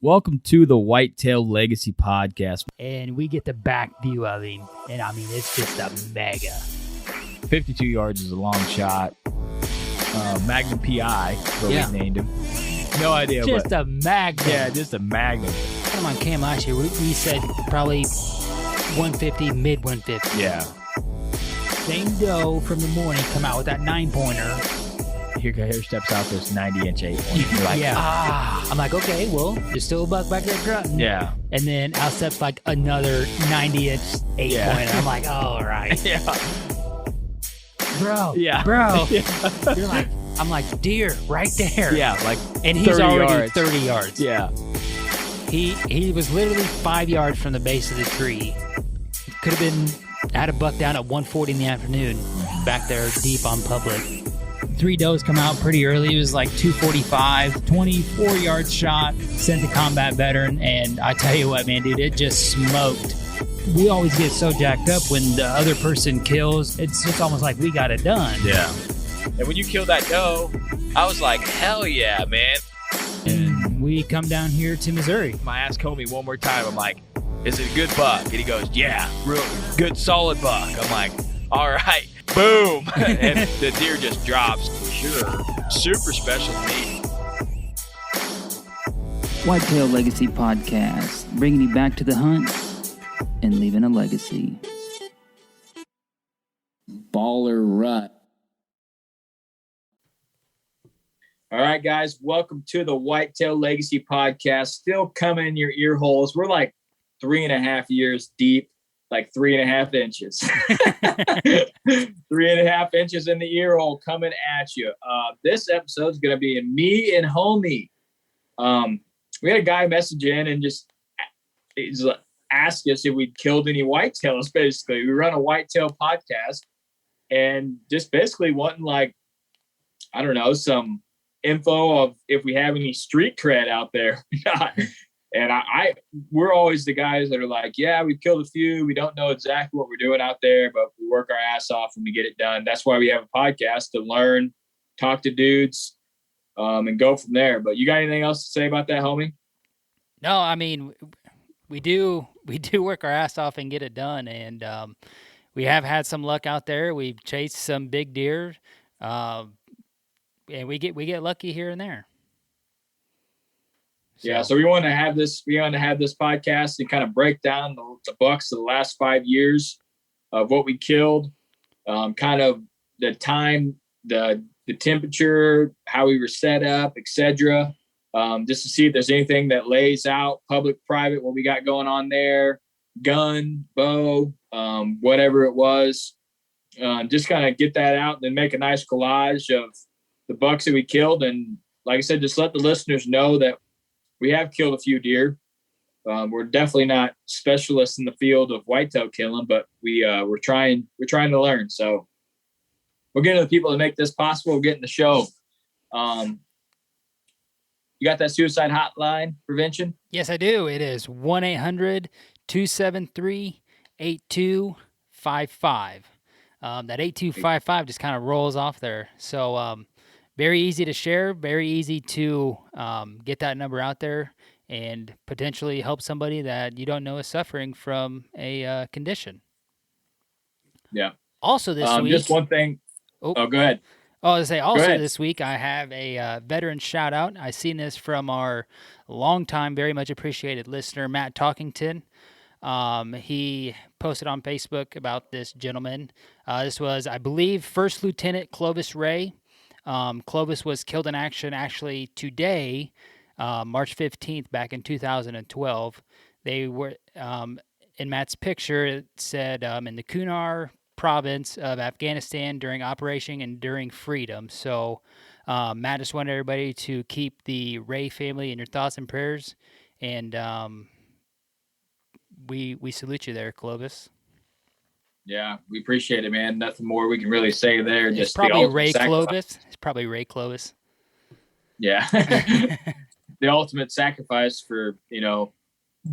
Welcome to the Whitetail Legacy Podcast. And we get the back view of him. And I mean, it's just a mega. 52 yards is a long shot. Magnum PI, what we named him. No idea. Just a magnum. Yeah, just a magnum. Come on cam last year, we said probably 150, mid 150. Yeah. Same doe from the morning come out with that 9-pointer. Here steps out this 90-inch 8-pointer. You're like, I'm like, okay, well, there's still a buck back there grunting. Yeah. And then out steps like another 90-inch 8-pointer. I'm like, all right. Yeah. Bro. Yeah. Bro. Yeah. You're like, I'm like, deer right there. Yeah, like and he's already yards. 30 yards. Yeah. He was literally 5 yards from the base of the tree. Could have been, had a buck down at 1:40 in the afternoon, back there deep on public. 3 does come out pretty early. It was like 245, 24-yard shot, sent the combat veteran, and I tell you what, man, dude, it just smoked. We always get so jacked up when the other person kills. It's just almost like we got it done. Yeah. And when you killed that doe, I was like, hell yeah, man. And we come down here to Missouri. I asked homie one more time, I'm like, is it a good buck? And he goes, yeah, real good, solid buck. I'm like, all right, boom. And the deer just drops. Sure. Super special to me. Whitetail Legacy Podcast, bringing you back to the hunt and leaving a legacy. Baller Rut. All right, guys, welcome to the Whitetail Legacy Podcast. Still coming in your ear holes. We're like 3.5 years deep, like 3.5 inches. 3.5 inches in the ear hole coming at you. This episode is going to be me and homie. We had a guy message in and just ask us if we'd killed any whitetails, basically. We run a whitetail podcast and just basically wanting, like, I don't know, some info of if we have any street cred out there. And we're always the guys that are like, yeah, we've killed a few. We don't know exactly what we're doing out there, but we work our ass off and we get it done. That's why we have a podcast, to learn, talk to dudes, and go from there. But you got anything else to say about that, homie? No, I mean, we do work our ass off and get it done. And we have had some luck out there. We've chased some big deer. And we get lucky here and there. Yeah, so we want to have this podcast and kind of break down the bucks of the last 5 years of what we killed, kind of the time, the temperature, how we were set up, etc. Just to see if there's anything that lays out public, private, what we got going on there, gun, bow, whatever it was. Just kind of get that out and then make a nice collage of the bucks that we killed. And like I said, just let the listeners know that we have killed a few deer. We're definitely not specialists in the field of whitetail killing, but we're trying to learn. So we're getting the people that make this possible. We're getting the show. You got that suicide hotline prevention? Yes, I do. It is 1-800-273-8255. That 8255 just kind of rolls off there. So very easy to share, very easy to get that number out there and potentially help somebody that you don't know is suffering from a condition. Yeah. Also this week. Just one thing. Oh, go ahead. Oh, I was going to say, also this week, I have a veteran shout out. I seen this from our longtime, very much appreciated listener, Matt Talkington. He posted on Facebook about this gentleman. This was, I believe, First Lieutenant Clovis Ray. Clovis was killed in action actually today, March 15th, back in 2012. They were, in Matt's picture, it said in the Kunar province of Afghanistan during Operation Enduring Freedom. So Matt just wanted everybody to keep the Ray family in your thoughts and prayers. And we salute you there, Clovis. Yeah, we appreciate it, man. Nothing more we can really say there. It's probably Ray Clovis. It's probably Ray Clovis. Yeah. The ultimate sacrifice for,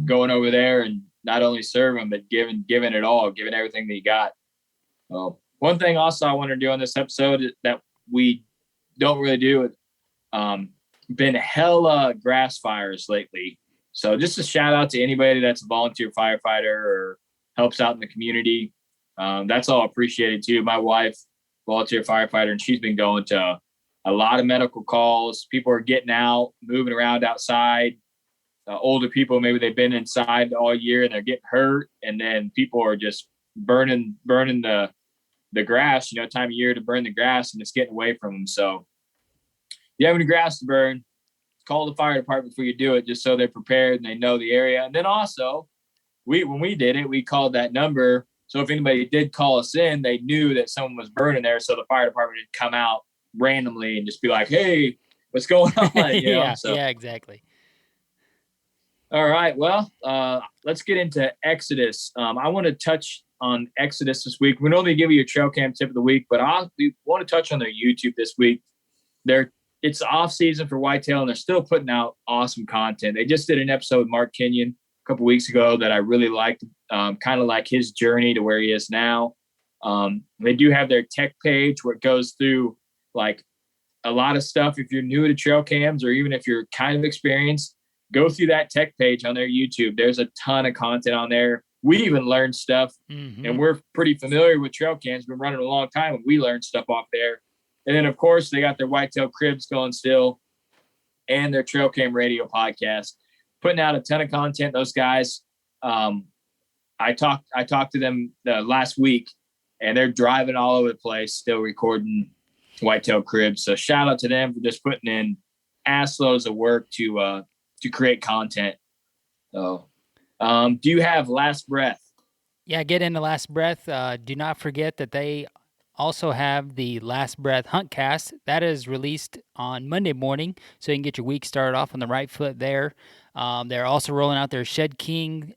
going over there and not only serving, but giving it all, giving everything that you got. One thing also I want to do on this episode that we don't really do, been hella grass fires lately So just a shout out to anybody that's a volunteer firefighter or helps out in the community. That's all appreciated too. My wife, volunteer firefighter, and she's been going to a lot of medical calls. People are getting out, moving around outside. Older people, maybe they've been inside all year and they're getting hurt. And then people are just burning the grass, time of year to burn the grass, and it's getting away from them. So if you have any grass to burn, call the fire department before you do it, just so they're prepared and they know the area. And then also, when we did it, we called that number. So if anybody did call us in, they knew that someone was burning there. So the fire department would come out randomly and just be like, "Hey, what's going on?" Yeah, exactly. All right. Well, let's get into Exodus. I want to touch on Exodus this week. We normally give you a trail cam tip of the week, but we want to touch on their YouTube this week. It's off season for whitetail, and they're still putting out awesome content. They just did an episode with Mark Kenyon a couple weeks ago that I really liked, kind of like his journey to where he is now. They do have their tech page where it goes through like a lot of stuff. If you're new to trail cams, or even if you're kind of experienced, go through that tech page on their YouTube. There's a ton of content on there. We even learned stuff, and we're pretty familiar with trail cams. Been running a long time, and we learned stuff off there. And then, of course, they got their Whitetail Cribs going still, and their Trail Cam Radio podcast, putting out a ton of content. Those guys, I talked to them last week, and they're driving all over the place, still recording Whitetail Cribs. So shout out to them for just putting in ass loads of work to create content. So, do you have Last Breath? Yeah, get into Last Breath. Do not forget that they also have the Last Breath Huntcast. That is released on Monday morning, so you can get your week started off on the right foot there. They're also rolling out their Shed King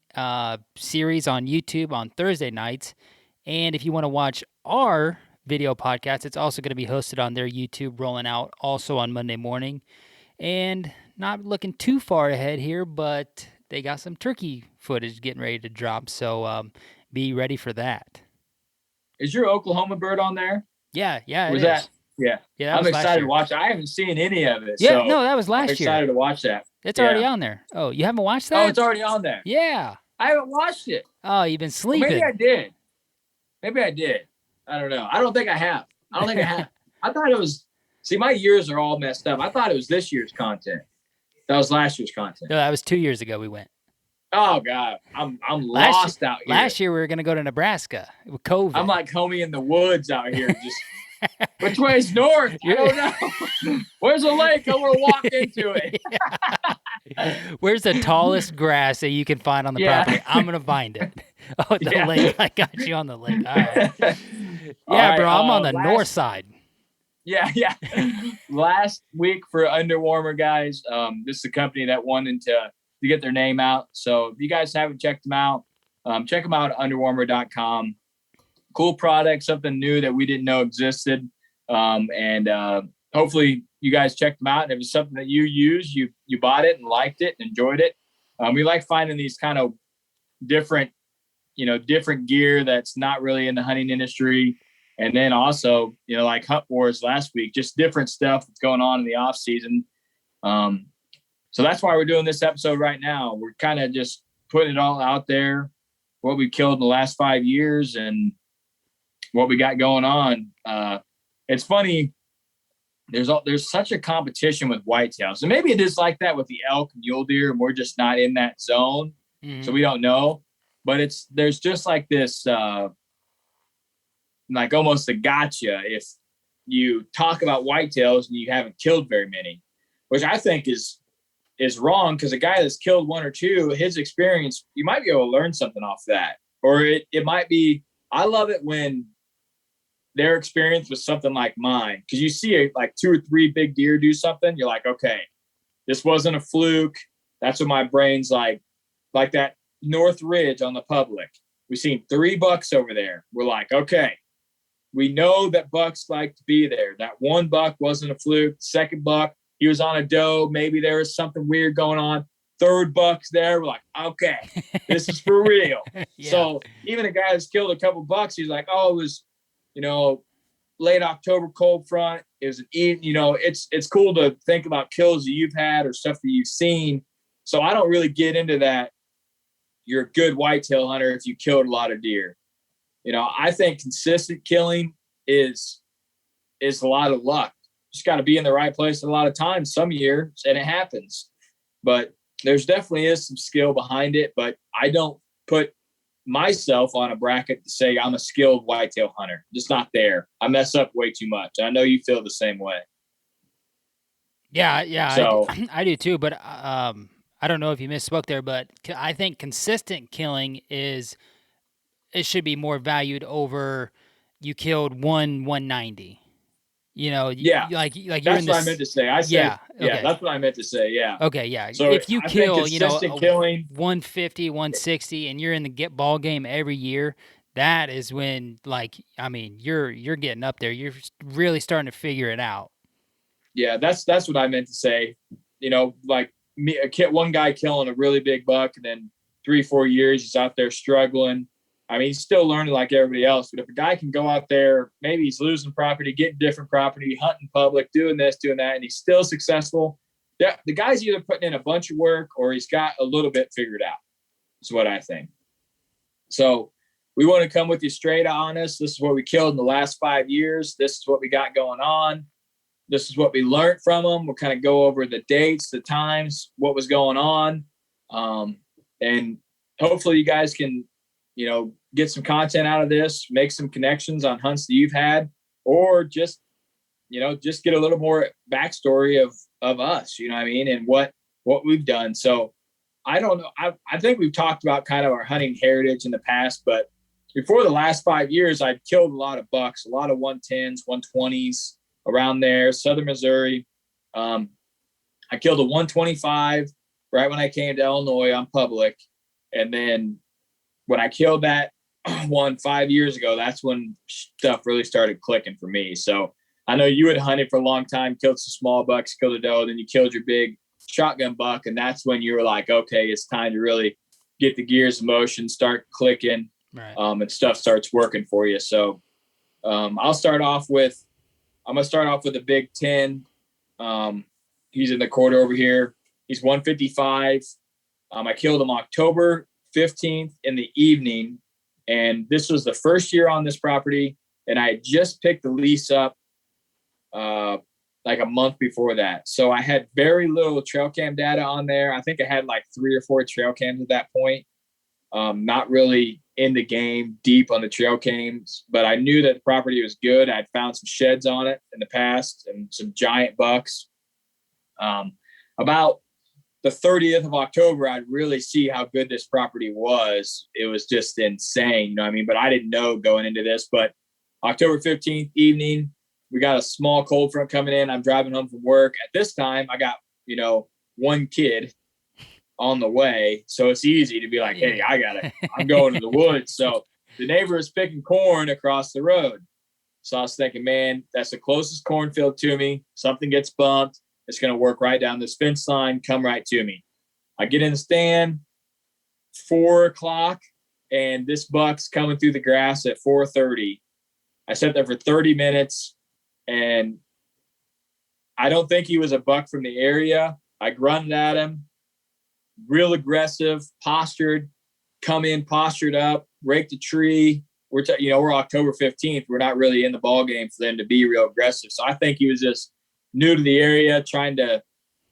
series on YouTube on Thursday nights. And if you want to watch our video podcast, it's also going to be hosted on their YouTube, rolling out also on Monday morning. And not looking too far ahead here, but they got some turkey footage getting ready to drop, so be ready for that. Is your Oklahoma bird on there? Yeah. Was that? Yeah. Yeah, I'm excited to watch it. I haven't seen any of it. Yeah, so no, that was last I'm year. excited to watch that. It's already on there. Oh, you haven't watched that? Oh, it's already on there. Yeah. I haven't watched it. Oh, you've been sleeping. Well, maybe I did. I don't know. I don't think I have. I thought it was. See, my years are all messed up. I thought it was this year's content. That was last year's content. No, that was 2 years ago we went. Oh God, I'm lost out here. Last year we were gonna go to Nebraska with COVID. I'm like homie in the woods out here. Just which way is north? I don't know. Where's the lake? I want to walk into it. Where's the tallest grass that you can find on the property? I'm gonna find it. Oh, the lake. I got you on the lake. All right. Yeah, bro. I'm on the north side. Yeah. Last week for Underwarmer guys, this is a company that wanted to get their name out. So if you guys haven't checked them out, check them out at underwarmer.com. Cool product, something new that we didn't know existed. And hopefully you guys checked them out. And if it's something that you use, you bought it and liked it and enjoyed it. We like finding these kind of different gear that's not really in the hunting industry. And then also, like Hunt Wars last week, just different stuff that's going on in the off season. So that's why we're doing this episode right now. We're kind of just putting it all out there, what we killed in the last 5 years and what we got going on. It's funny. There's such a competition with whitetails, and maybe it is like that with the elk and mule deer, and we're just not in that zone, so we don't know. But there's just like this, like almost a gotcha if you talk about whitetails and you haven't killed very many, which I think is wrong, because a guy that's killed one or two, his experience, you might be able to learn something off that. Or it might be, I love it when their experience was something like mine, because you see like 2 or 3 big deer do something, you're like, okay, this wasn't a fluke. That's what my brain's like that North Ridge on the public. We've seen 3 bucks over there. We're like, okay, we know that bucks like to be there. That 1 buck wasn't a fluke. Second buck, he was on a doe. Maybe there was something weird going on. Third buck's there. We're like, okay, this is for real. Yeah. So even a guy that's killed a couple bucks, he's like, oh, it was, late October cold front. It was it's cool to think about kills that you've had or stuff that you've seen. So I don't really get into that. You're a good whitetail hunter if you killed a lot of deer. I think consistent killing is a lot of luck. Just got to be in the right place a lot of times, some years, and it happens. But there's definitely is some skill behind it, but I don't put myself on a bracket to say I'm a skilled whitetail hunter. Just not there. I mess up way too much. I know you feel the same way. Yeah, So, I do too, but I don't know if you misspoke there, but I think consistent killing it should be more valued over you killed 190. yeah, like you're that's in what this. I meant to say. I said, Okay. that's what I meant to say. Yeah. Okay, yeah. So If you I think kill, consistent killing, 150, 160, and you're in the ball game every year, that is when, you're getting up there. You're really starting to figure it out. yeah, that's what I meant to say. Like me, one guy killing a really big buck, and then 3-4 years he's out there struggling. I mean, he's still learning like everybody else. But if a guy can go out there, maybe he's losing property, getting different property, hunting public, doing this, doing that, and he's still successful, the guy's either putting in a bunch of work or he's got a little bit figured out. Is what I think. So we want to come with you straight honest. This is what we killed in the last 5 years. This is what we got going on. This is what we learned from them. We'll kind of go over the dates, the times, what was going on. And hopefully you guys can, get some content out of this, make some connections on hunts that you've had, or just get a little more backstory of us, you know what I mean? And what we've done. So I don't know. I think we've talked about kind of our hunting heritage in the past, but before the last 5 years, I'd killed a lot of bucks, a lot of 110s, 120s around there, Southern Missouri. I killed a 125 right when I came to Illinois on public. And then when I killed that one 5 years ago, that's when stuff really started clicking for me. So I know you had hunted for a long time, killed some small bucks, killed a doe, then you killed your big shotgun buck. And that's when you were like, okay, it's time to really get the gears in motion, start clicking, right. And stuff starts working for you. So I'm going to start off with a big 10. He's in the quarter over here. He's 155. I killed him October 15th in the evening. And this was the first year on this property. And I had just picked the lease up like a month before that. So I had very little trail cam data on there. I think I had like 3 or 4 trail cams at that point. Not really in the game deep on the trail cams, but I knew that the property was good. I'd found some sheds on it in the past and some giant bucks. About the 30th of October, I'd really see how good this property was. It was just insane, but I didn't know going into this. But October 15th evening, we got a small cold front coming in. I'm driving home from work. At this time, I got, one kid on the way. So it's easy to be like, hey, I'm going to the woods. So the neighbor is picking corn across the road. So I was thinking, man, that's the closest cornfield to me. Something gets bumped. It's going to work right down this fence line, come right to me. I get in the stand, 4:00, and this buck's coming through the grass at 4:30. I sat there for 30 minutes, and I don't think he was a buck from the area. I grunted at him, real aggressive, postured, come in, postured up, raked a tree. We're October 15th. We're not really in the ball game for them to be real aggressive. So I think he was just new to the area, trying to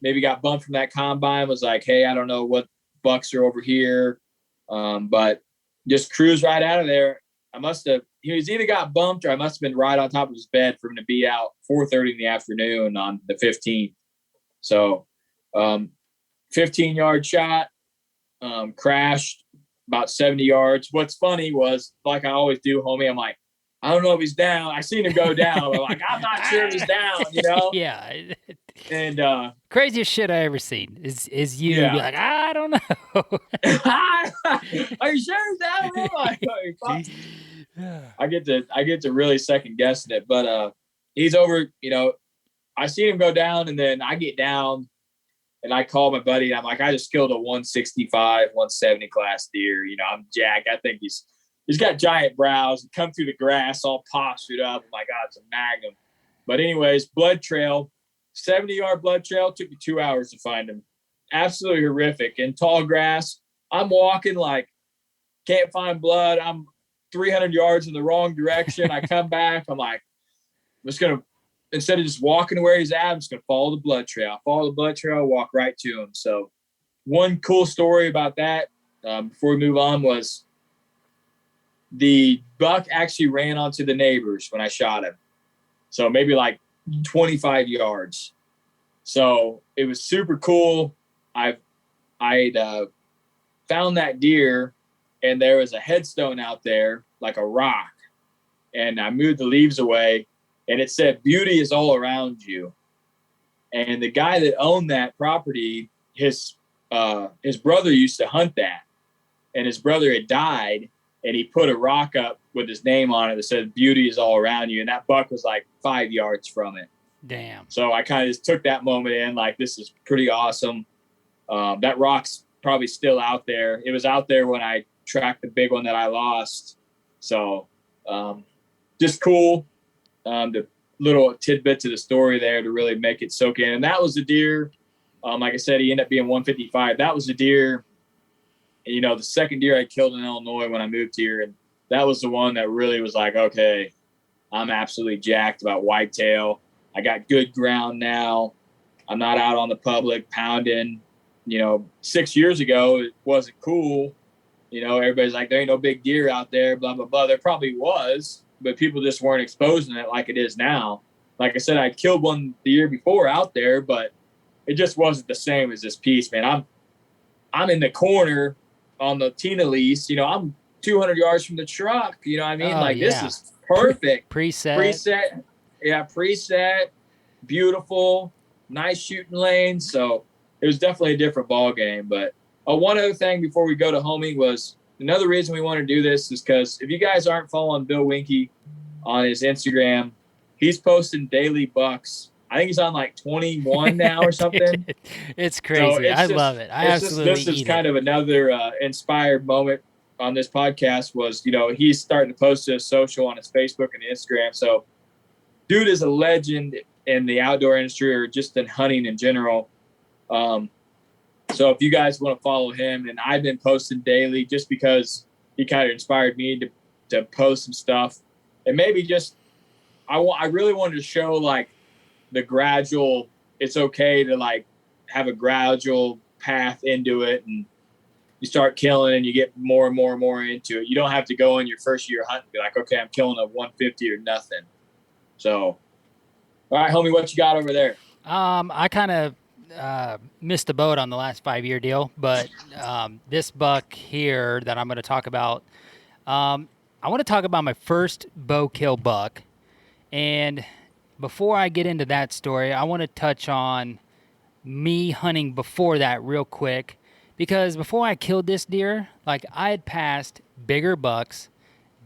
maybe got bumped from that combine, was like, hey, I don't know what bucks are over here. But just cruise right out of there. He was either got bumped or I must have been right on top of his bed for him to be out 4:30 in the afternoon on the 15th. So 15-yard shot, crashed about 70 yards. What's funny was, like I always do, homie, I'm like, I don't know if he's down. I seen him go down. I'm like, I'm not sure if he's down, Yeah. And craziest shit I ever seen is you be like, I don't know. Are you sure he's down? I get to really second guessing it, but he's over. I see him go down, and then I get down, and I call my buddy, and I'm like, I just killed a 165, 170 class deer. I'm jacked. I think he's got giant brows, come through the grass, all postured up. I'm like, God, it's a magnum. But anyways, blood trail, 70-yard blood trail. Took me 2 hours to find him. absolutely horrific. In tall grass, I'm walking like can't find blood. I'm 300 yards in the wrong direction. I come back. I'm like, I'm just going to, instead of just walking to where he's at, I'm just going to follow the blood trail. Follow the blood trail, walk right to him. So one cool story about that before we move on was the buck actually ran onto the neighbors when I shot him. So maybe like 25 yards. So it was super cool. I'd found that deer, and there was a headstone out there, like a rock. And I moved the leaves away, and it said, "Beauty is all around you." And the guy that owned that property, his brother used to hunt that, and his brother had died, and he put a rock up with his name on it that said, "Beauty is all around you." And that buck was like 5 yards from it. Damn. So I kind of just took that moment in, like, this is pretty awesome. That rock's probably still out there. It was out there when I tracked the big one that I lost. So just cool. The little tidbits of the story there to really make it soak in. And that was the deer. Like I said, he ended up being 155. That was the deer, you know, the second deer I killed in Illinois when I moved here. And that was the one that really was like, okay, I'm absolutely jacked about whitetail. I got good ground now. I'm not out on the public pounding. You know, 6 years ago, it wasn't cool. You know, everybody's like, there ain't no big deer out there, blah, blah, blah. There probably was, but people just weren't exposing it like it is now. Like I said, I killed one the year before out there, but it just wasn't the same as this piece, man. I'm in the corner on the Tina lease. You know, I'm 200 yards from the truck. You know what I mean? This is perfect. Preset. Yeah, preset. Beautiful. Nice shooting lane. So it was definitely a different ball game. But one other thing before we go to homing was another reason we want to do this is because if you guys aren't following Bill Winke on his Instagram, he's posting daily bucks. I think he's on like 21 now or something. Dude, it's crazy. So I love it. This is kind of another inspired moment on this podcast was, you know, he's starting to post to his social on his Facebook and Instagram. So dude is a legend in the outdoor industry or just in hunting in general. So if you guys want to follow him, and I've been posting daily just because he kind of inspired me to post some stuff. And maybe just, I really wanted to show like the gradual, it's okay to like have a gradual path into it, and you start killing and you get more and more and more into it. You don't have to go in your first year hunting and be like, okay, I'm killing a 150 or nothing. So, all right, homie, what you got over there? I kind of missed the boat on the last 5-year deal, but this buck here that I'm going to talk about, I want to talk about my first bow kill buck. And before I get into that story, I want to touch on me hunting before that real quick, because before I killed this deer, like I had passed bigger bucks,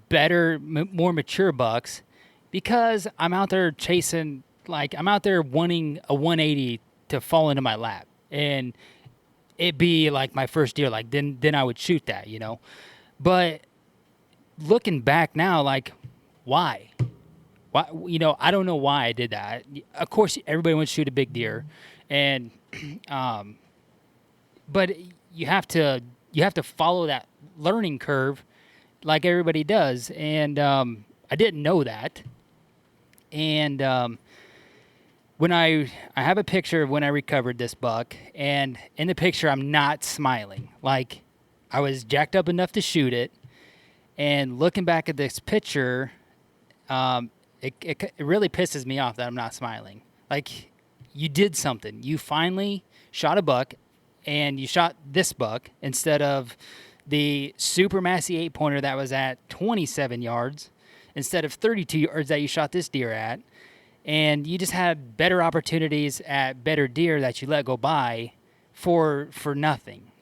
better, more mature bucks, because I'm out there chasing, like I'm out there wanting a 180 to fall into my lap and it be like my first deer. Like then I would shoot that, you know. But looking back now, like why? You know, I don't know why I did that. Of course, everybody wants to shoot a big deer, and but you have to follow that learning curve, like everybody does. And I didn't know that. And when I have a picture of when I recovered this buck, and in the picture I'm not smiling, like I was jacked up enough to shoot it. And looking back at this picture, it really pisses me off that I'm not smiling. Like, you did something. You finally shot a buck, and you shot this buck instead of the super massy 8-pointer that was at 27 yards, instead of 32 yards that you shot this deer at. And you just had better opportunities at better deer that you let go by for nothing.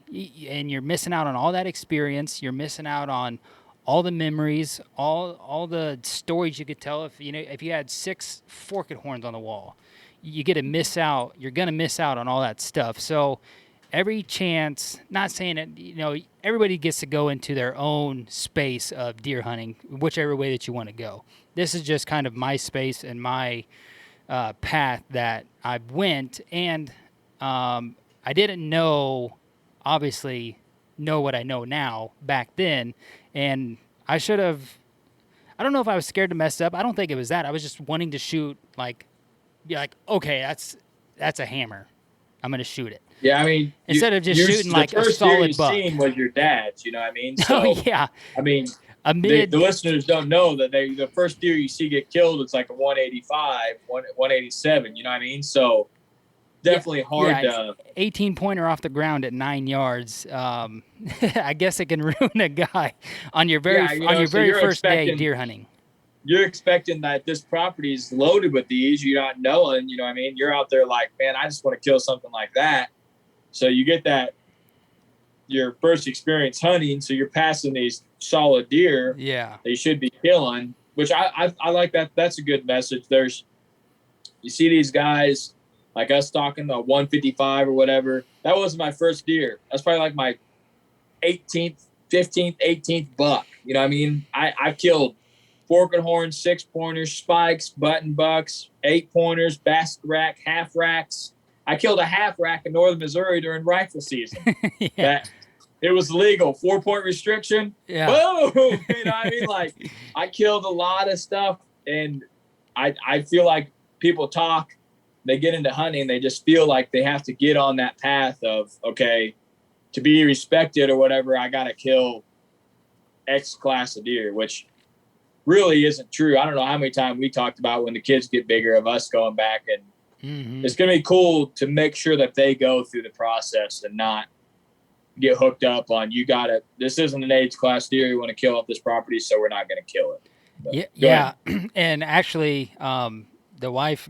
And you're missing out on all that experience. You're missing out on all the memories, all the stories you could tell. If you had 6 forked horns on the wall, you're gonna miss out on all that stuff. So every chance, not saying that, everybody gets to go into their own space of deer hunting, whichever way that you want to go. This is just kind of my space and my path that I went, and I I didn't obviously know what I know now back then, and I should have. I don't know if I was scared to mess up. I don't think it was that. I was just wanting to shoot, be like, okay, that's a hammer. I'm gonna shoot it. Yeah, I mean, Instead of just shooting like a the first deer solid you buck. seen was your dad's. You know what I mean? Oh So, yeah. I mean, A mid. the listeners don't know that the first deer you see get killed, it's like a 185, 187. You know what I mean? So definitely hard to 18 pointer off the ground at 9 yards. I guess it can ruin a guy on your very first day deer hunting. You're expecting that this property is loaded with these. You're not knowing. You know what I mean? You're out there like, man, I just want to kill something like that. So you get that your first experience hunting. So you're passing these solid deer. Yeah, they should be killing. Which I like that. That's a good message. You see these guys like us talking the 155 or whatever. That wasn't my first deer. That's probably like my 18th, 15th, 18th buck. You know what I mean? I killed fork and horn, 6-pointers, spikes, button bucks, 8-pointers, basket rack, half racks. I killed a half rack in northern Missouri during rifle season. Yeah. It was legal. 4-point restriction. Yeah. Boom. You know what I mean? Like, I killed a lot of stuff, and I feel like people talk, they get into hunting, they just feel like they have to get on that path of, okay, to be respected or whatever, I got to kill X class of deer, which really isn't true. I don't know how many times we talked about when the kids get bigger of us going back, and it's going to be cool to make sure that they go through the process and not get hooked up on, this isn't an age class deer you want to kill off this property, so we're not going to kill it. But yeah. And actually, the wife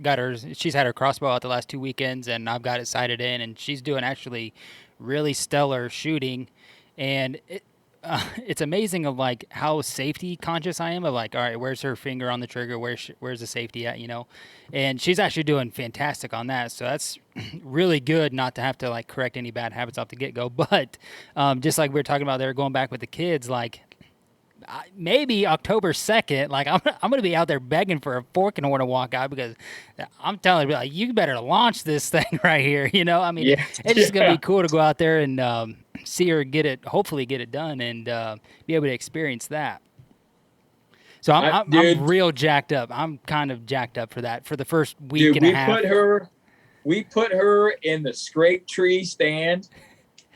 she's had her crossbow out the last 2 weekends, and I've got it sighted in, and she's doing actually really stellar shooting. And it's amazing of like how safety conscious I am of like, all right, where's her finger on the trigger? Where's the safety at, and she's actually doing fantastic on that. So that's really good not to have to like correct any bad habits off the get go. But just like we were talking about there, going back with the kids, like maybe October 2nd, like I'm going to be out there begging for a fork and horn to walk out, because I'm telling you, like, you better launch this thing right here. I mean, it's just going to be cool to go out there and see her hopefully get it done, and be able to experience that. So I'm real jacked up. I'm kind of jacked up for that for the first week and a half. We put her in the scrape tree stand.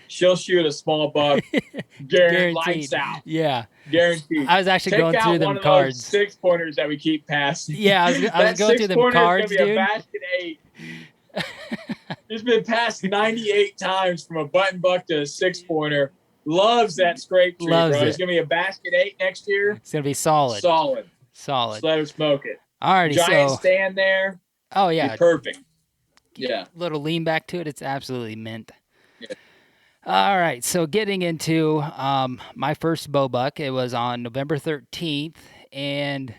She'll shoot a small buck, guaranteed. Lights out. Yeah, guaranteed. I was actually going through them cards. 6-pointers that we keep passing. Yeah, I was going through them cards, dude. A basket 8. It's been passed 98 times from a button buck to a 6-pointer. Loves that scrape tree, bro. It's gonna be a basket 8 next year. It's gonna be solid. Just let her smoke it. Alrighty, Giant stand there. Oh yeah, perfect. Yeah, little lean back to it. It's absolutely mint. Yeah. All right, so getting into my first bow buck, it was on November 13th, and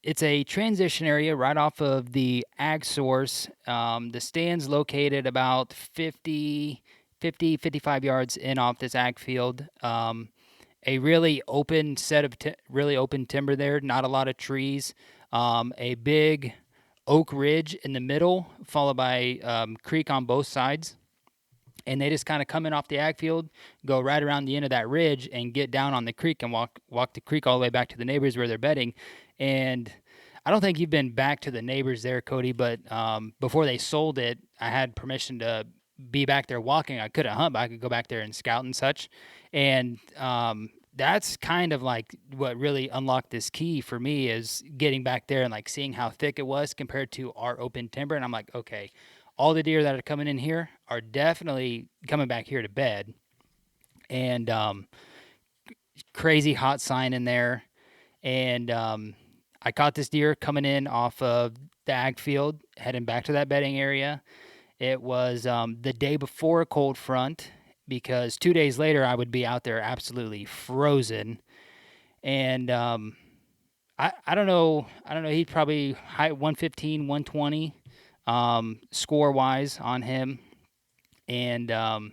it's a transition area right off of the ag source. The stand's located about 55 yards in off this ag field. A really open set of really open timber there, not a lot of trees. A big oak ridge in the middle, followed by creek on both sides. And they just kind of come in off the ag field, go right around the end of that ridge, and get down on the creek and walk the creek all the way back to the neighbors where they're bedding. And I don't think you've been back to the neighbors there, Cody, but before they sold it, I had permission to be back there walking. I couldn't hunt, but I could go back there and scout and such. And that's kind of like what really unlocked this key for me, is getting back there and like seeing how thick it was compared to our open timber. And I'm like, okay, all the deer that are coming in here are definitely coming back here to bed. And crazy hot sign in there. And I caught this deer coming in off of the ag field, heading back to that bedding area. It was the day before a cold front, because 2 days later I would be out there absolutely frozen. And I don't know. He'd probably high 115, 120 score wise on him. And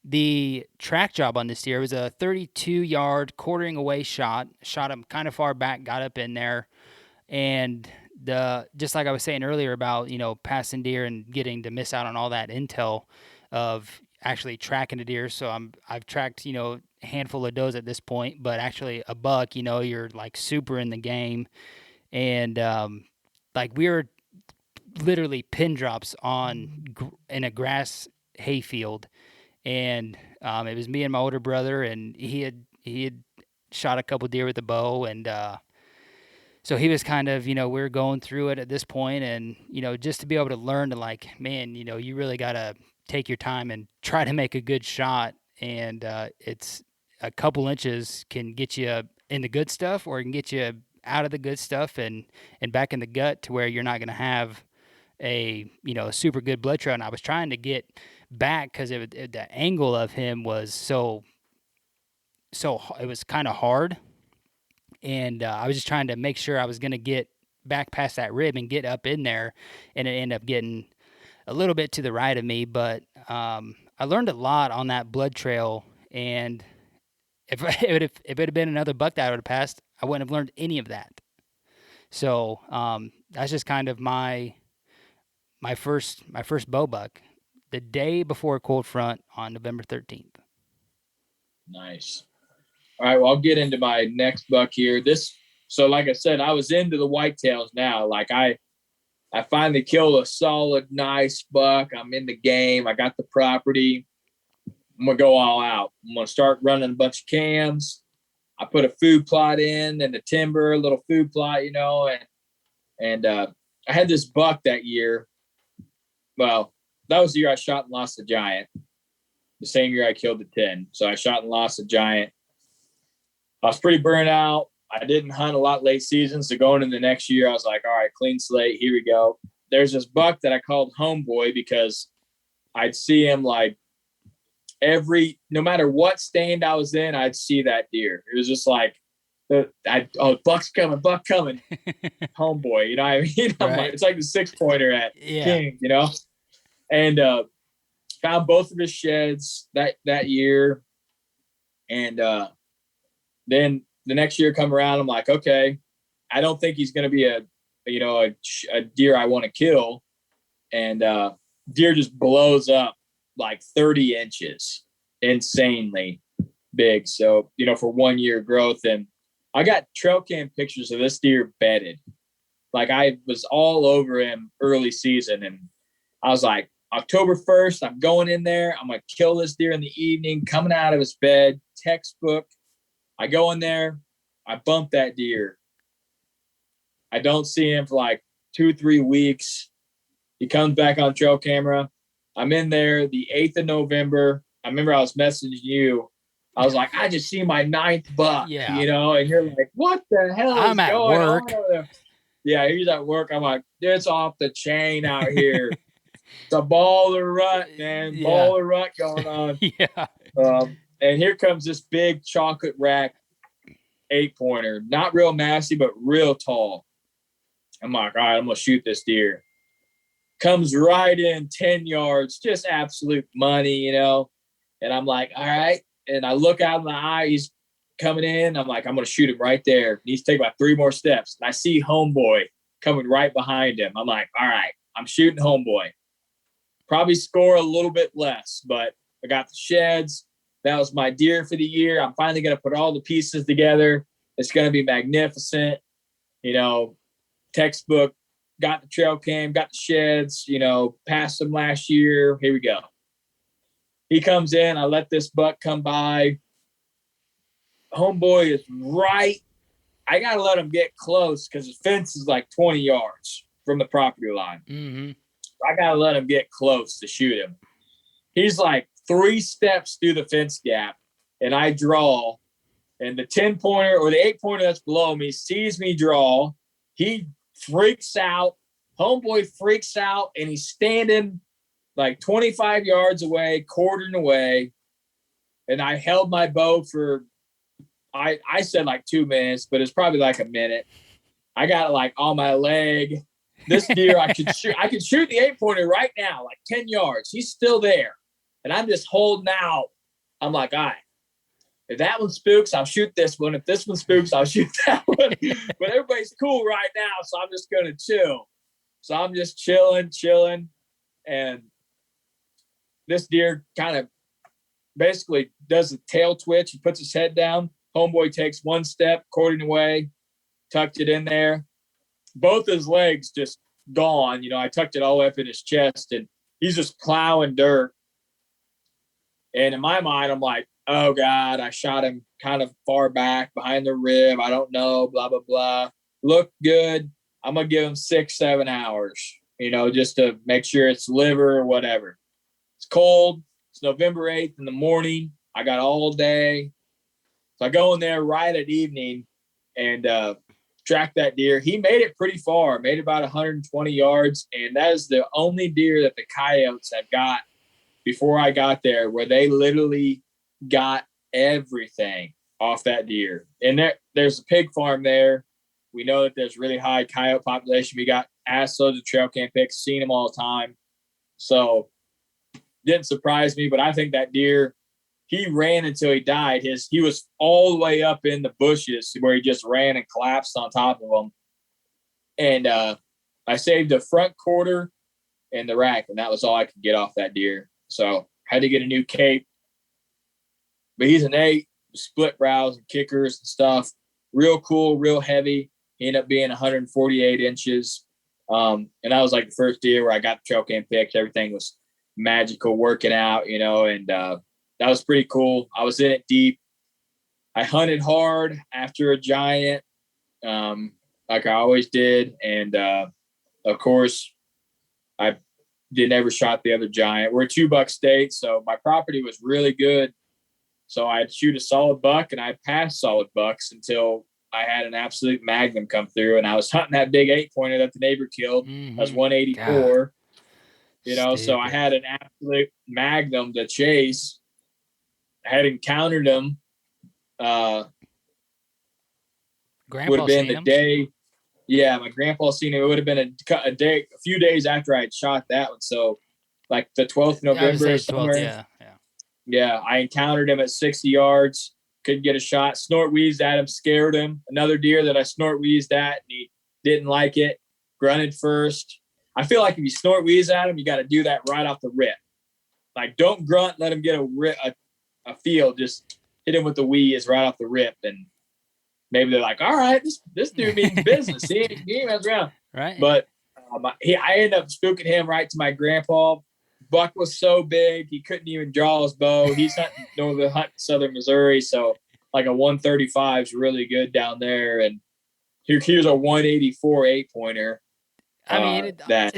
the track job on this deer was a 32-yard quartering away shot him kind of far back, got up in there. And just like I was saying earlier about, passing deer and getting to miss out on all that intel, of actually tracking a deer. So I've tracked, a handful of does at this point, but actually a buck, you're like super in the game. And like we were literally pin drops in a grass hayfield, and it was me and my older brother, and he had shot a couple deer with a bow, and so he was kind of, we were going through it at this point, and just to be able to learn to, like, man, you really gotta take your time and try to make a good shot, and it's a couple inches can get you in the good stuff, or it can get you out of the good stuff and back in the gut to where you're not going to have a a super good blood trail. And I was trying to get back because the angle of him was so it was kind of hard, and I was just trying to make sure I was going to get back past that rib and get up in there, and it ended up getting a little bit to the right of me. But I learned a lot on that blood trail, and if it had been another buck that I would have passed, I wouldn't have learned any of that. So that's just kind of my first bow buck, the day before cold front on November 13th. Nice. All right, well, I'll get into my next buck here. So like I said, I was into the whitetails now. Like I finally killed a solid, nice buck. I'm in the game. I got the property. I'm going to go all out. I'm going to start running a bunch of cams. I put a food plot in and the timber, a little food plot, and I had this buck that year. Well, that was the year I shot and lost a giant. The same year I killed the 10. So I shot and lost a giant. I was pretty burnt out. I didn't hunt a lot late season. So going into the next year, I was like, all right, clean slate. Here we go. There's this buck that I called Homeboy because I'd see him like no matter what stand I was in, I'd see that deer. It was just like, buck's coming, buck coming. Homeboy, you know what I mean? Right. Like, it's like the 6-pointer at King, and found both of his sheds that year. And then the next year come around, I'm like, okay, I don't think he's going to be a deer I want to kill. And deer just blows up like 30 inches, insanely big. So, for 1 year growth. And I got trail cam pictures of this deer bedded. Like I was all over him early season. And I was like, October 1st, I'm going in there. I'm going to kill this deer in the evening, coming out of his bed, textbook. I go in there. I bump that deer. I don't see him for like 2-3 weeks. He comes back on trail camera. I'm in there the 8th of November. I remember I was messaging you. I was like, I just see my 9th buck, and you're like, what the hell is going on? Yeah, he's at work. I'm like, it's off the chain out here. It's a baller rut, man. Yeah. Baller rut going on. Yeah. And here comes this big chocolate rack 8-pointer. Not real massy, but real tall. I'm like, all right, I'm going to shoot this deer. Comes right in 10 yards, just absolute money, And I'm like, all right. And I look out in the eye. He's coming in. I'm like, I'm going to shoot him right there. He needs to take about 3 more steps. And I see Homeboy coming right behind him. I'm like, all right, I'm shooting Homeboy. Probably score a little bit less, but I got the sheds. That was my deer for the year. I'm finally going to put all the pieces together. It's going to be magnificent. Textbook, got the trail cam, got the sheds, passed them last year. Here we go. He comes in. I let this buck come by. Homeboy is right. I got to let him get close because the fence is like 20 yards from the property line. Mm-hmm. I got to let him get close to shoot him. He's like 3 steps through the fence gap, and I draw. And the 10-pointer or the 8-pointer that's below me sees me draw. He freaks out. Homeboy freaks out, and he's standing like 25 yards away, quartering away. And I held my bow for, I said like 2 minutes, but it's probably like a minute. I got it like on my leg. This deer, I could shoot the 8-pointer right now, like 10 yards. He's still there. And I'm just holding out. I'm like, all right, if that one spooks, I'll shoot this one. If this one spooks, I'll shoot that one. But everybody's cool right now, so I'm just going to chill. So I'm just chilling. And this deer kind of basically does a tail twitch. He puts his head down. Homeboy takes one step, quartered away, tucked it in there. Both his legs just gone. I tucked it all up in his chest, and he's just plowing dirt. And in my mind, I'm like, oh, God, I shot him kind of far back behind the rib. I don't know, blah, blah, blah. Looked good. I'm going to give him 6-7 hours, just to make sure it's liver or whatever. It's cold. It's November 8th in the morning. I got all day. So I go in there right at evening and track that deer. He made it pretty far, made about 120 yards. And that is the only deer that the coyotes have got before I got there, where they literally got everything off that deer. And there's a pig farm there. We know that there's really high coyote population. We got ass loads of trail cam pics, seen them all the time. So didn't surprise me, but I think that deer, he ran until he died. He was all the way up in the bushes where he just ran and collapsed on top of them. And I saved the front quarter and the rack, and that was all I could get off that deer. So had to get a new cape. But he's an 8, split brows and kickers and stuff. Real cool, real heavy. He ended up being 148 inches. And that was like the first deer where I got the trail cam pics. Everything was magical working out, and that was pretty cool. I was in it deep. I hunted hard after a giant, like I always did. And of course, I never shot the other giant. We're a 2-buck state, so my property was really good. So I'd shoot a solid buck, and I'd pass solid bucks until I had an absolute magnum come through. And I was hunting that big 8-pointer that the neighbor killed. I was 184. God. So I had an absolute magnum to chase. I had encountered him. Would have been the day. Yeah, my grandpa seen him. It would have been a few days after I had shot that one. So, like the 12th of November somewhere. Yeah, I encountered him at 60 yards. Couldn't get a shot. Snort wheezed at him, scared him. Another deer that I snort wheezed at, and he didn't like it. Grunted first. I feel like if you snort wheeze at him, you got to do that right off the rip. Like, don't grunt, let him get a feel. Just hit him with the wheeze right off the rip, and maybe they're like, all right, this dude means business. He ain't mess around. Right. But I ended up spooking him right to my grandpa. Buck was so big, he couldn't even draw his bow. He's hunting southern Missouri, so like a 135 is really good down there. And here's a 184 8-pointer. I mean, that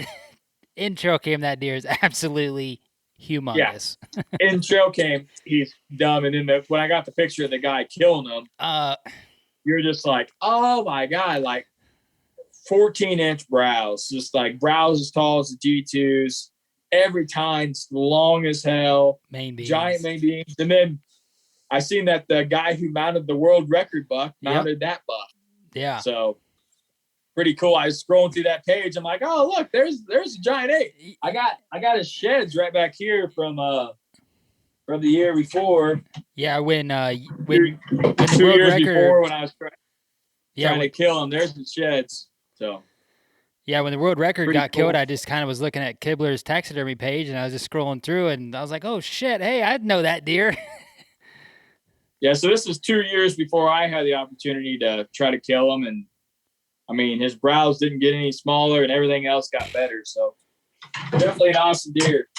in trail cam, that deer is absolutely humongous. Yeah. In trail cam, he's dumb. And then when I got the picture of the guy killing him, you're just like, oh my God, like 14-inch brows, just like brows as tall as the G2s. Every time, long as hell. Giant main beams. And then I seen that the guy who mounted the world record buck mounted that buck. Yeah. So pretty cool. I was scrolling through that page. I'm like, oh look, there's a giant 8. I got his sheds right back here from the year before. Yeah, when 2 years before when I was trying to kill him, there's the sheds. So. Yeah, when the world record got killed, I just kind of was looking at Kibler's taxidermy page, and I was just scrolling through, and I was like, oh, shit, hey, I'd know that deer. Yeah, so this was 2 years before I had the opportunity to try to kill him, and, I mean, his brows didn't get any smaller, and everything else got better, so definitely an awesome deer.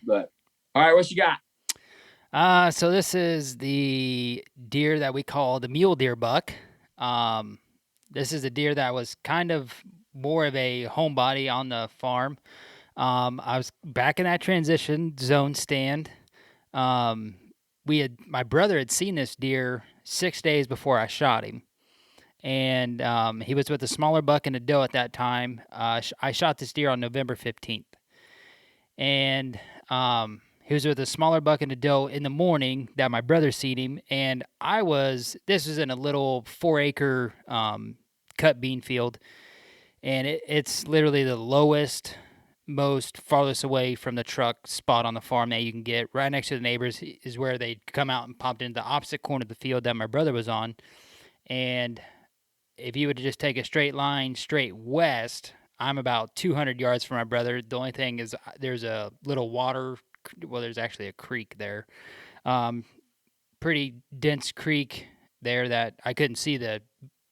But, all right, what you got? So this is the deer that we call the mule deer buck. This is a deer that was kind of more of a homebody on the farm. I was back in that transition zone stand. My brother had seen this deer 6 days before I shot him, and he was with a smaller buck and a doe at that time. I shot this deer on November 15th, and he was with a smaller buck and a doe in the morning that my brother seen him, and this was in a little 4-acre cut bean field. And it's literally the lowest, most farthest away from the truck spot on the farm that you can get. Right next to the neighbors is where they come out and popped into the opposite corner of the field that my brother was on. And if you would just take a straight line straight west, I'm about 200 yards from my brother. The only thing is there's a little water there's actually a creek there. Pretty dense creek there that I couldn't see the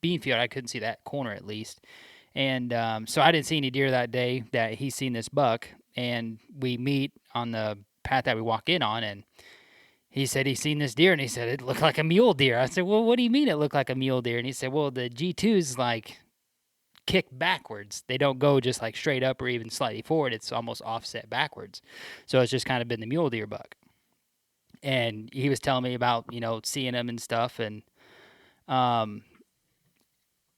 bean field. I couldn't see that corner at least. And so I didn't see any deer that day that he's seen this buck. And we meet on the path that we walk in on, and he said he's seen this deer, and he said it looked like a mule deer. I said, well, what do you mean it looked like a mule deer? And he said, well, the G2s like kick backwards. They don't go just like straight up or even slightly forward. It's almost offset backwards. So it's just kind of been the mule deer buck. And he was telling me about, seeing them and stuff. And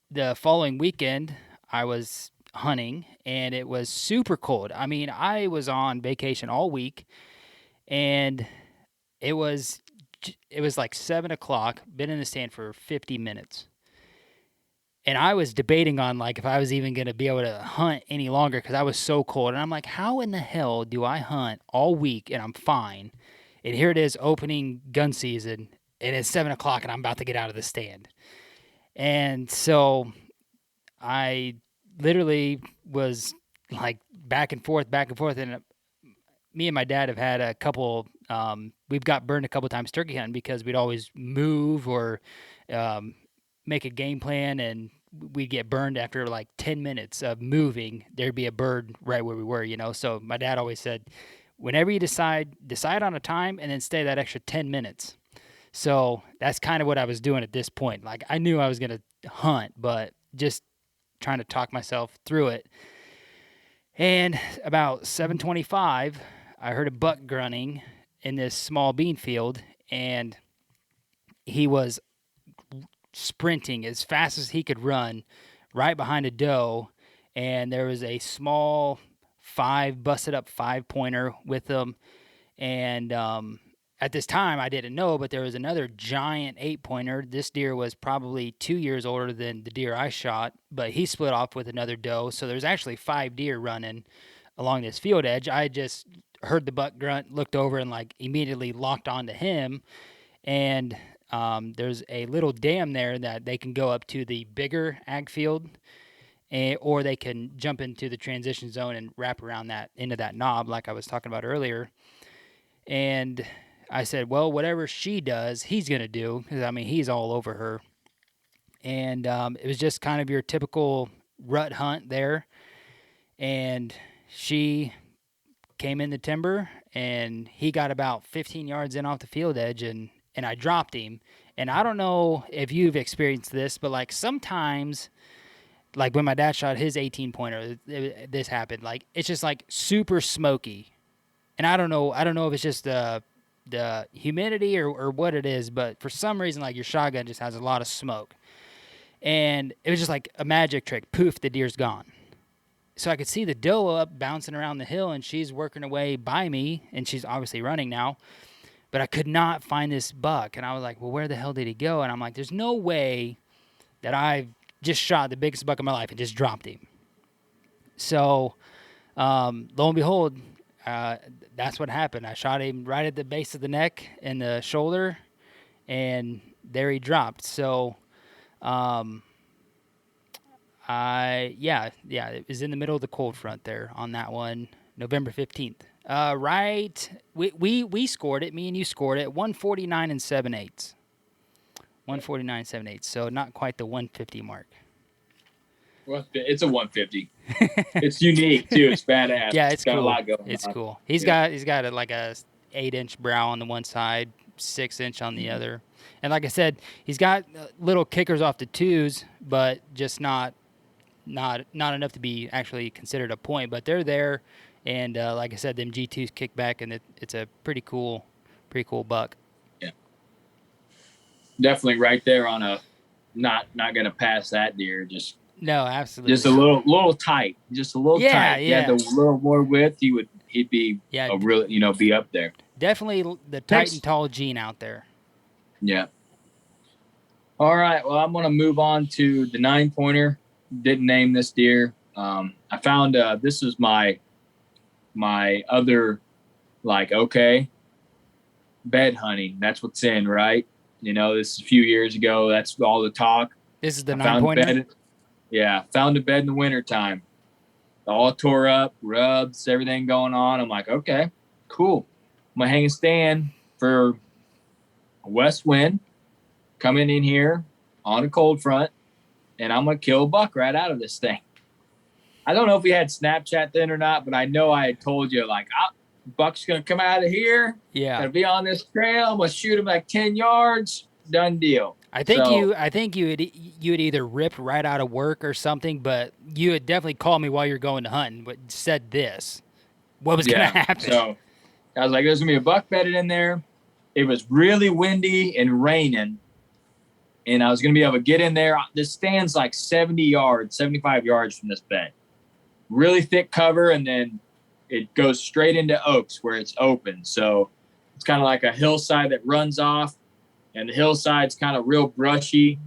the following weekend, I was hunting, and it was super cold. I mean, I was on vacation all week, and it was like 7 o'clock, been in the stand for 50 minutes. And I was debating on like if I was even going to be able to hunt any longer because I was so cold. And I'm like, how in the hell do I hunt all week and I'm fine? And here it is opening gun season, and it's 7 o'clock, and I'm about to get out of the stand. And so I literally was like back and forth. And me and my dad have had a couple, we've got burned a couple times turkey hunting because we'd always move or make a game plan, and we'd get burned after like 10 minutes of moving. There'd be a bird right where we were, So my dad always said, whenever you decide on a time and then stay that extra 10 minutes. So that's kind of what I was doing at this point. Like I knew I was going to hunt, but just trying to talk myself through it. And about 7:25, I heard a buck grunting in this small bean field, and he was sprinting as fast as he could run right behind a doe, and there was a small busted up 5-pointer with him. And at this time I didn't know, but there was another giant 8-pointer. This deer was probably 2 years older than the deer I shot, but he split off with another doe. So there's actually 5 deer running along this field edge. I just heard the buck grunt, looked over, and like immediately locked onto him. And there's a little dam there that they can go up to the bigger ag field, or they can jump into the transition zone and wrap around that into that knob like I was talking about earlier. And I said, well, whatever she does, he's going to do, because, I mean, he's all over her. And it was just kind of your typical rut hunt there. And she came in the timber, and he got about 15 yards in off the field edge, and I dropped him. And I don't know if you've experienced this, but, like, sometimes, like when my dad shot his 18-pointer, this happened. Like, it's just, like, super smoky. And I don't know if it's just the humidity or what it is, but for some reason, like, your shotgun just has a lot of smoke. And it was just like a magic trick. Poof, the deer's gone. So I could see the doe up bouncing around the hill, and she's working her way by me, and she's obviously running now. But I could not find this buck. And I was like, well, where the hell did he go? And I'm like, there's no way that I've just shot the biggest buck of my life and just dropped him. So lo and behold, that's what happened. I shot him right at the base of the neck and the shoulder, and there he dropped. So, it was in the middle of the cold front there on that one, November 15th. Right, we scored it. Me and you scored it 149 7/8. 149 7/8. So not quite the 150 mark. Well, it's a 150. It's unique too. It's badass. Yeah, it's got cool. A lot going it's on. Cool. He's got like a 8-inch brow on the one side, 6-inch on the other, and like I said, he's got little kickers off the twos, but just not enough to be actually considered a point. But they're there, and like I said, them G2s kick back, and it's a pretty cool buck. Yeah, definitely right there on a not gonna pass that deer. No, absolutely. Just a little tight. Just a little tight. Yeah. If he had a little more width, he'd be a real, be up there. Definitely the tight and tall gene out there. Yeah. All right. Well, I'm gonna move on to the 9-pointer. Didn't name this deer. I found this was my other, like, okay, bed hunting. That's what's in, right? This is a few years ago. That's all the talk. This is the 9-pointer. Yeah, found a bed in the wintertime. All tore up, rubs, everything going on. I'm like, okay, cool. going to hang a stand for a west wind coming in here on a cold front, and I'm going to kill a buck right out of this thing. I don't know if we had Snapchat then or not, but I know I had told you, like, buck's going to come out of here. Yeah. Going to be on this trail. I'm going to shoot him like 10 yards. Done deal. I think you had either ripped right out of work or something, but you had definitely called me while you're going to hunting, but said this. What was going to happen? So I was like, there's going to be a buck bedded in there. It was really windy and raining, and I was going to be able to get in there. This stand's like 75 yards from this bed. Really thick cover, and then it goes straight into oaks where it's open. So it's kind of like a hillside that runs off, and the hillside's kind of real brushy,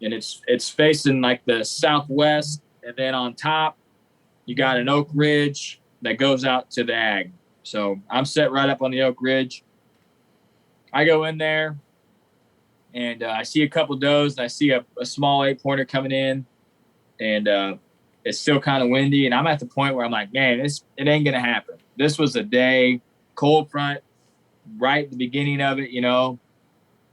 and it's facing like the southwest. And then on top, you got an oak ridge that goes out to the ag. So I'm set right up on the oak ridge. I go in there, and I see a couple does, and I see a small 8-pointer coming in, and it's still kind of windy, and I'm at the point where I'm like, man, it ain't going to happen. This was a day, cold front, right at the beginning of it,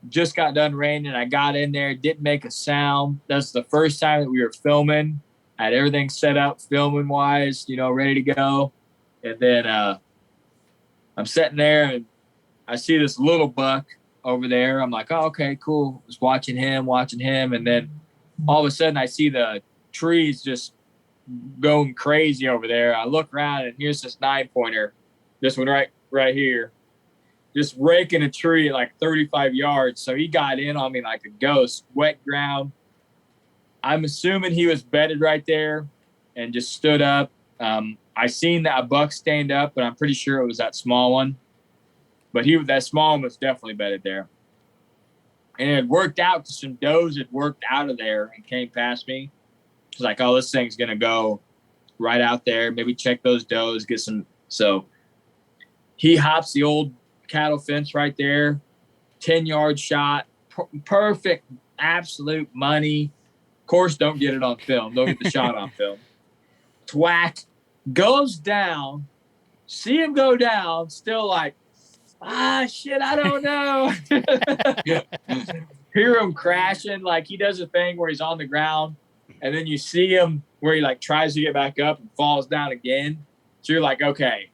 just got done raining. I got in there, didn't make a sound. That's the first time that we were filming. I had everything set up filming-wise, ready to go. And then I'm sitting there, and I see this little buck over there. I'm like, oh, okay, cool. I was watching him, and then all of a sudden I see the trees just going crazy over there. I look around, and here's this 9-pointer, this one right here, just raking a tree at like 35 yards. So he got in on me like a ghost, wet ground. I'm assuming he was bedded right there and just stood up. I seen that a buck stand up, but I'm pretty sure it was that small one. But that small one was definitely bedded there. And it had worked out because some does had worked out of there and came past me. It's like, oh, this thing's going to go right out there. Maybe check those does, get some. So he hops the old cattle fence right there, 10-yard shot, perfect, absolute money. Of course, don't get it on film. Don't get the shot on film. Thwack, goes down, see him go down, still like, shit, I don't know. Hear him crashing, like he does a thing where he's on the ground, and then you see him where he like tries to get back up and falls down again. So you're like, okay,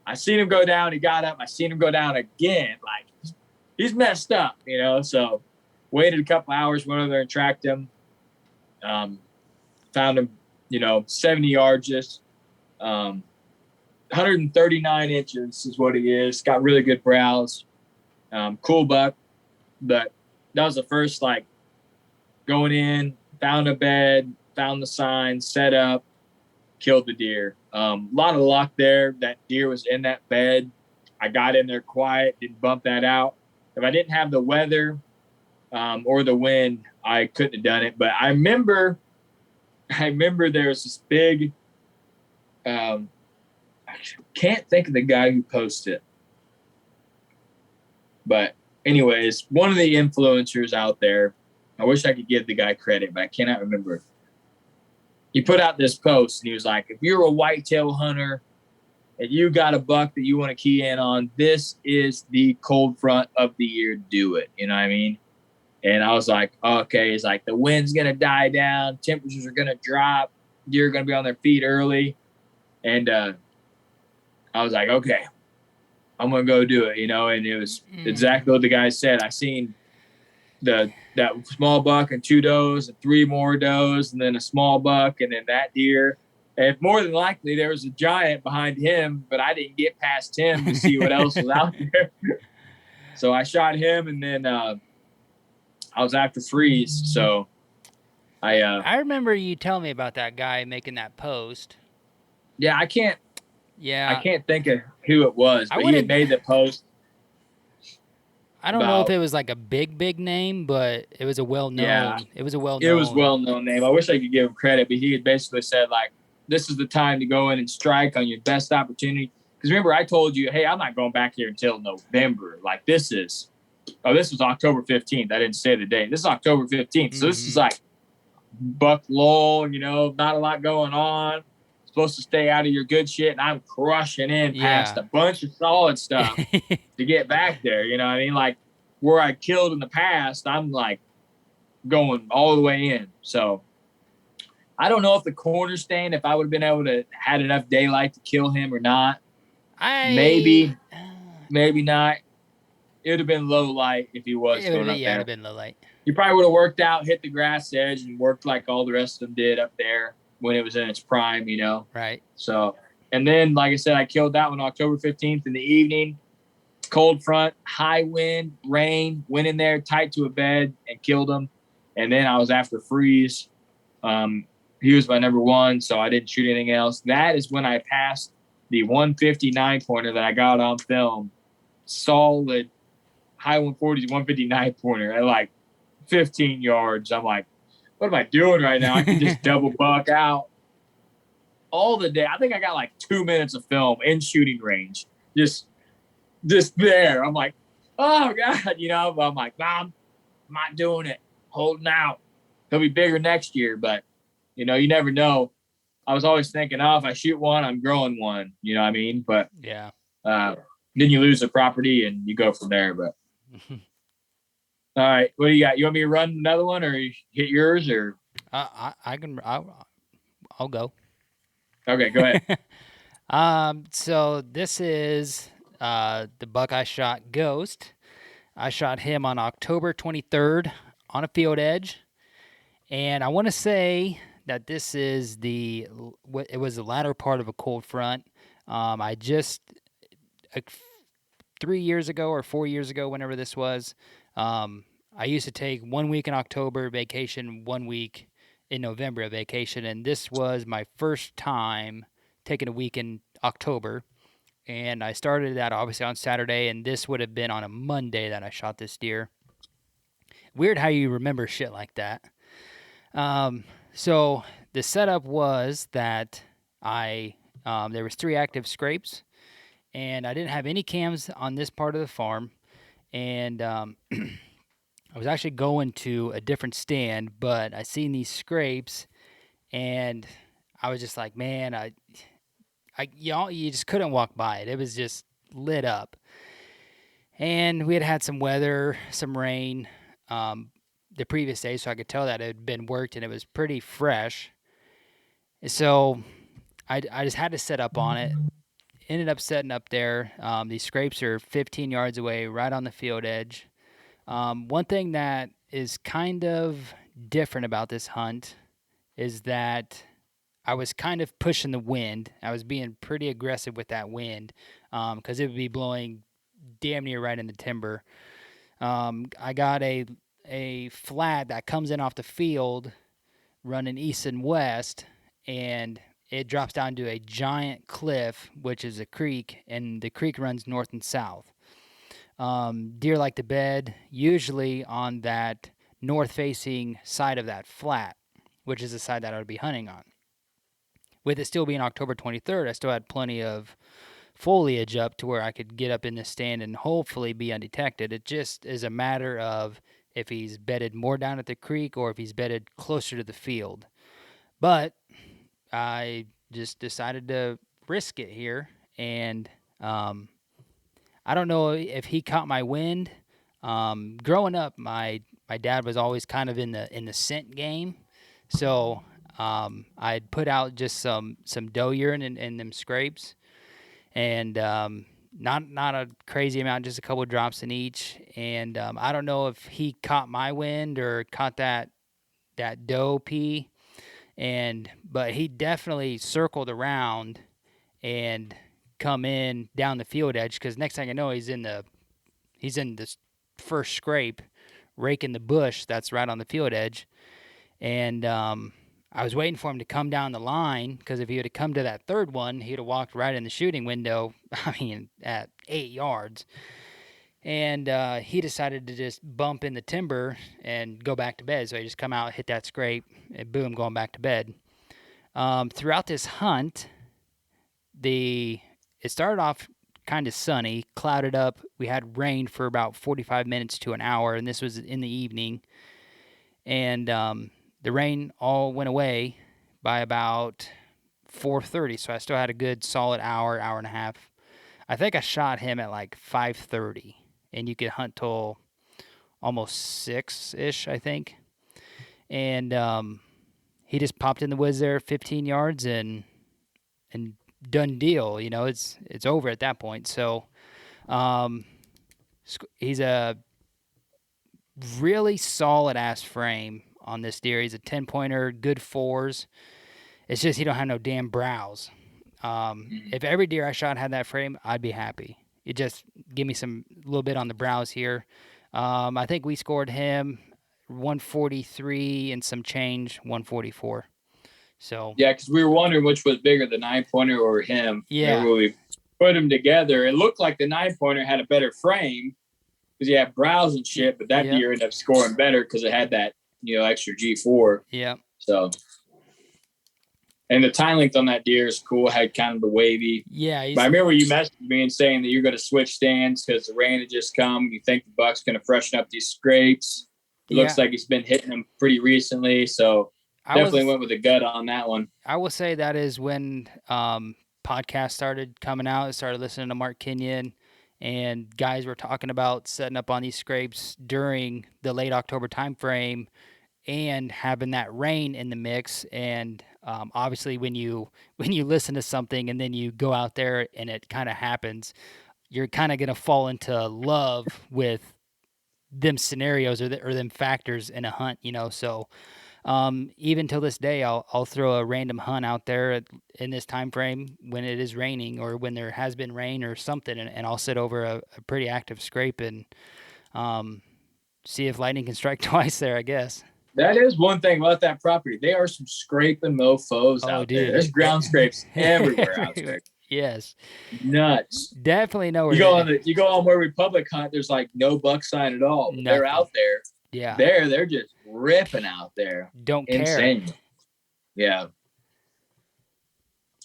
I seen him go down, he got up, I seen him go down again. Like, he's messed up, So waited a couple hours, went over there and tracked him. Found him, 70 yards just. 139 inches is what he is. Got really good brows. Cool buck. But that was the first, like, going in, found a bed, found the sign, set up, killed the deer. A lot of luck there. That deer was in that bed. I got in there quiet, didn't bump that out. If I didn't have the weather or the wind, I couldn't have done it. But I remember there was this big, I can't think of the guy who posted it. But anyways, one of the influencers out there, I wish I could give the guy credit, but I cannot remember. He put out this post, and he was like, if you're a whitetail hunter and you got a buck that you want to key in on, this is the cold front of the year. Do it. You know what I mean? And I was like, okay. He's like, the wind's going to die down. Temperatures are going to drop. Deer are going to be on their feet early. And I was like, okay, I'm going to go do it, and it was exactly what the guy said. I seen that small buck and 2 does and 3 more does and then a small buck and then that deer. And more than likely there was a giant behind him, but I didn't get past him to see what else was out there. So I shot him, and then I was after freeze. So I remember you telling me about that guy making that post. Yeah, I can't think of who it was, but he had made the post. I don't know if it was like a big name, but it was a well-known. Yeah, it was a well-known. It was a well-known name. I wish I could give him credit, but he had basically said, like, this is the time to go in and strike on your best opportunity. Because remember, I told you, hey, I'm not going back here until November. Like, this was October 15th. I didn't say the date. This is October 15th. So this is like buck lull, not a lot going on. It's supposed to stay out of your good shit, and I'm crushing in past a bunch of solid stuff to get back there. You know what I mean? Like where I killed in the past, I'm like going all the way in. So I don't know if the corner stand, if I would have been able to had enough daylight to kill him or not. Maybe not. It would have been low light if he was going up there. Yeah, it would have been low light. You probably would have worked out, hit the grass edge, and worked like all the rest of them did up there when it was in its prime, you know? Right. So, and then, like I said, I killed that one October 15th in the evening. Cold front, high wind, rain, went in there tight to a bed and killed him. And then I was after freeze. He was my number one, so I didn't shoot anything else. That is when I passed the 159 pointer that I got on film. Solid high 140s, 159 pointer at like 15 yards. I'm like, what am I doing right now? I can just double buck out all the day. I think I got like 2 minutes of film in shooting range. Just there. I'm like, oh God, you know, but I'm like, nah, I'm not doing it. Holding out. He'll be bigger next year, but you know, you never know. I was always thinking, oh, if I shoot one, I'm growing one. You know what I mean? But yeah. Then you lose the property and you go from there. But all right, what do you got? You want me to run another one or hit yours or? I can. I'll go. Okay, go ahead. So this is the buck I shot, Ghost. I shot him on October 23rd on a field edge, and I want to say that this is it was the latter part of a cold front. I just 3 years ago or 4 years ago, whenever this was, I used to take 1 week in October vacation, 1 week in November vacation, and this was my first time taking a week in October. And I started that obviously on Saturday, and this would have been on a Monday that I shot this deer. Weird how you remember shit like that. So the setup was that there was 3 active scrapes, and I didn't have any cams on this part of the farm, and I was actually going to a different stand, but I seen these scrapes, and I was just like, man, you just couldn't walk by it. It was just lit up. And we had some weather, some rain the previous day, so I could tell that it had been worked and it was pretty fresh. So I just had to set up on it. Ended up setting up there. These scrapes are 15 yards away, right on the field edge. One thing that is kind of different about this hunt is that I was kind of pushing the wind. I was being pretty aggressive with that wind because it would be blowing damn near right in the timber. I got a flat that comes in off the field running east and west, and it drops down to a giant cliff, which is a creek, and the creek runs north and south. Deer like to bed usually on that north-facing side of that flat, which is the side that I would be hunting on. With it still being October 23rd, I still had plenty of foliage up to where I could get up in the stand and hopefully be undetected. It just is a matter of if he's bedded more down at the creek or if he's bedded closer to the field. But I just decided to risk it here, and I don't know if he caught my wind. Growing up, my dad was always kind of in the scent game, so I'd put out just some doe urine in them scrapes, and not a crazy amount, just a couple of drops in each. And I don't know if he caught my wind or caught that doe pee, but he definitely circled around and come in down the field edge, because next thing I know, he's in this first scrape, raking the bush that's right on the field edge. And I was waiting for him to come down the line, because if he would have come to that third one, he'd have walked right in the shooting window, at 8 yards. And he decided to just bump in the timber and go back to bed. So he just come out, hit that scrape, and boom, going back to bed. Throughout this hunt, it started off kind of sunny, clouded up. We had rain for about 45 minutes to an hour, and this was in the evening. And the rain all went away by about 4:30. So I still had a good solid hour and a half. I think I shot him at like 5:30, and you could hunt till almost 6-ish, I think. And he just popped in the woods there 15 yards and done deal. You know, it's over at that point. So he's a really solid ass frame on this deer. He's a 10-pointer, good fours. It's just he don't have no damn brows. If every deer I shot had that frame, I'd be happy. You just give me some little bit on the brows here. I think we scored him 143 and some change, 144. So yeah, because we were wondering which was bigger, the 9-pointer or him. Yeah. When we put them together, it looked like the 9-pointer had a better frame because he had brows and shit, but that deer ended up scoring better because it had that, extra G4. Yeah. So, and the time length on that deer is cool. Had kind of the wavy. Yeah. But I remember you messaged me and saying that you're going to switch stands because the rain had just come. You think the buck's going to freshen up these scrapes. It looks like he's been hitting them pretty recently. So definitely went with the gut on that one. I will say that is when podcasts started coming out. I started listening to Mark Kenyon, and guys were talking about setting up on these scrapes during the late October time frame and having that rain in the mix. And obviously when you listen to something and then you go out there and it kind of happens, you're kind of going to fall into love with them scenarios or them factors in a hunt, so even till this day, I'll throw a random hunt out there in this time frame when it is raining or when there has been rain or something, and I'll sit over a pretty active scrape and see if lightning can strike twice there, I guess. That is one thing about that property. They are some scraping mofos out there. There's ground scrapes everywhere out there. Yes. Nuts. Definitely know where you go on where Republic hunt, there's like no buck sign at all. They're out there. Yeah. They're just ripping out there. Don't Insane. Care. Yeah.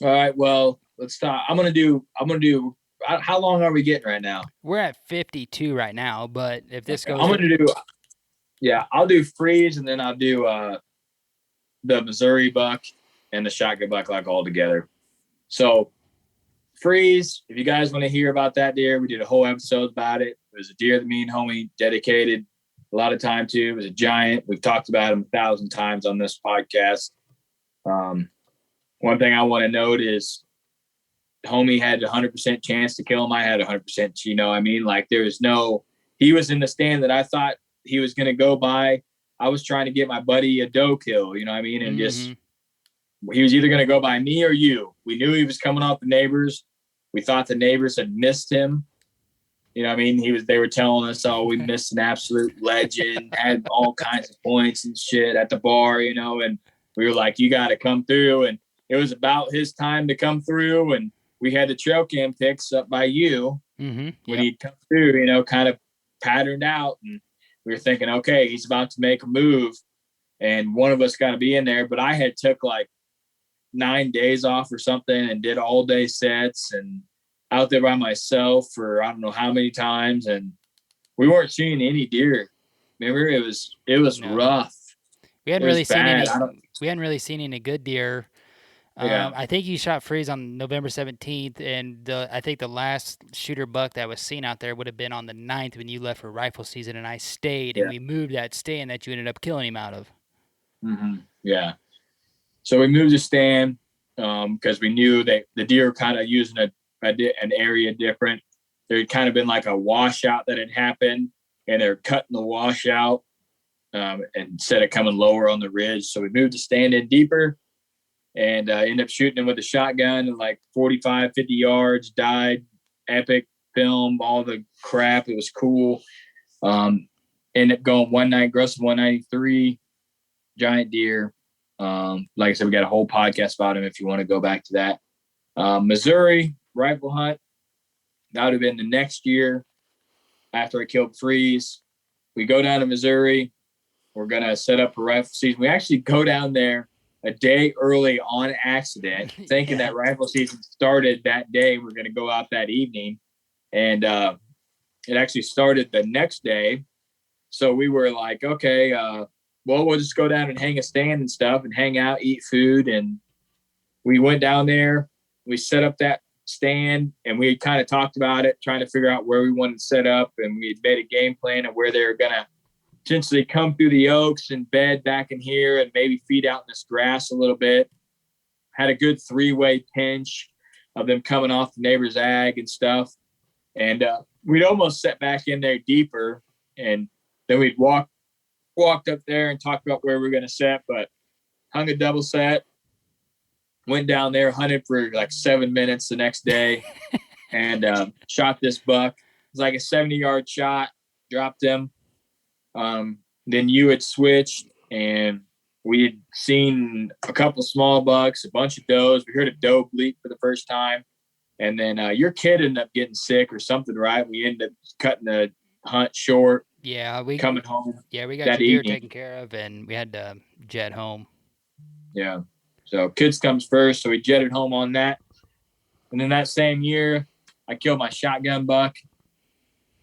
All right. Well, let's stop. I'm gonna do. How long are we getting right now? We're at 52 right now, but if this goes, I'm gonna do. Yeah, I'll do freeze, and then I'll do the Missouri buck and the shotgun buck like all together. So freeze. If you guys want to hear about that deer, we did a whole episode about it. It was a deer that me and homie dedicated a lot of time to. It was a giant. We've talked about him 1,000 times on this podcast. One thing I want to note is homie had a 100% chance to kill him. I had 100%, like there was he was in the stand that I thought he was going to go by. I was trying to get my buddy a doe kill, and just, he was either going to go by me or you. We knew he was coming off the neighbors. We thought the neighbors had missed him. They were telling us, oh, we missed an absolute legend, had all kinds of points and shit at the bar, and we were like, you got to come through. And it was about his time to come through. And we had the trail cam pics up by you when he'd come through, kind of patterned out. And we were thinking, okay, he's about to make a move and one of us got to be in there. But I had took like 9 days off or something and did all day sets and out there by myself for I don't know how many times, and we weren't seeing any deer. Remember, it was rough. We hadn't really seen any. We hadn't really seen any good deer. I think you shot freeze on November 17th, and I think the last shooter buck that was seen out there would have been on the 9th when you left for rifle season, and I stayed, and we moved that stand that you ended up killing him out of. Mm-hmm. Yeah. So we moved the stand because we knew that the deer were kind of using an area different. There had kind of been like a washout that had happened, and they're cutting the washout instead of coming lower on the ridge. So we moved the stand in deeper and ended up shooting him with a shotgun at like 45, 50 yards, died, epic film, all the crap. It was cool. Ended up going one night, gross 193, giant deer. Like I said, we got a whole podcast about him if you want to go back to that. Missouri rifle hunt, that would have been the next year after I killed Freeze. We go down to Missouri. We're going to set up a rifle season. We actually go down there a day early on accident, thinking that rifle season started that day. We're going to go out that evening. And it actually started the next day. So we were like, okay, well, we'll just go down and hang a stand and stuff and hang out, eat food. And we went down there, we set up that stand, and we kind of talked about it, trying to figure out where we wanted to set up, and we had made a game plan of where they were going to potentially come through the oaks and bed back in here and maybe feed out in this grass a little bit. Had a good 3-way pinch of them coming off the neighbor's ag and stuff. And we'd almost set back in there deeper, and then we'd walked up there and talked about where we were going to set, but hung a double set, went down there, hunted for like 7 minutes the next day, and shot this buck. It was like a 70-yard shot, dropped him. Then you had switched, and we had seen a couple small bucks, a bunch of does. We heard a doe bleat for the first time. And then your kid ended up getting sick or something, right? We ended up cutting the hunt short. Yeah, we coming home. Yeah, we got your deer taken care of, and we had to jet home. Yeah. So kids comes first, so we jetted home on that. And then that same year, I killed my shotgun buck,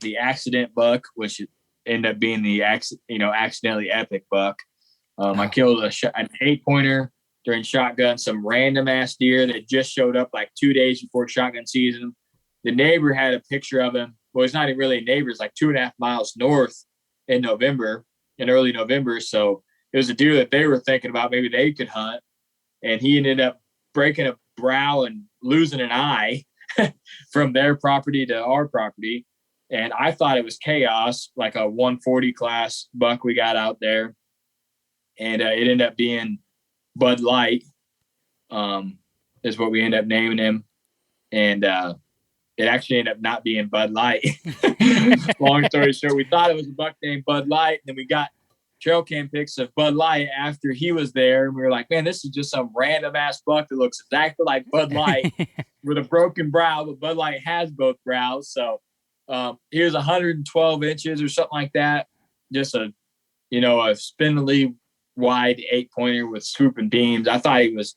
the accident buck, which ended up being the accidentally epic buck. I killed an 8-pointer during shotgun, some random ass deer that just showed up like 2 days before shotgun season. The neighbor had a picture of him. Well, it's not even really a neighbor. It's like 2.5 miles north in early November. So it was a deer that they were thinking about maybe they could hunt. And he ended up breaking a brow and losing an eye from their property to our property. And I thought it was chaos, like a 140 class buck we got out there. And it ended up being Bud Light, is what we ended up naming him. And it actually ended up not being Bud Light. Long story short, we thought it was a buck named Bud Light. And then we got trail cam pics of Bud Light after he was there. And we were like, man, this is just some random ass buck that looks exactly like Bud Light with a broken brow, but Bud Light has both brows. So he was 112 inches or something like that. Just a spindly wide 8-pointer with swooping beams. I thought he was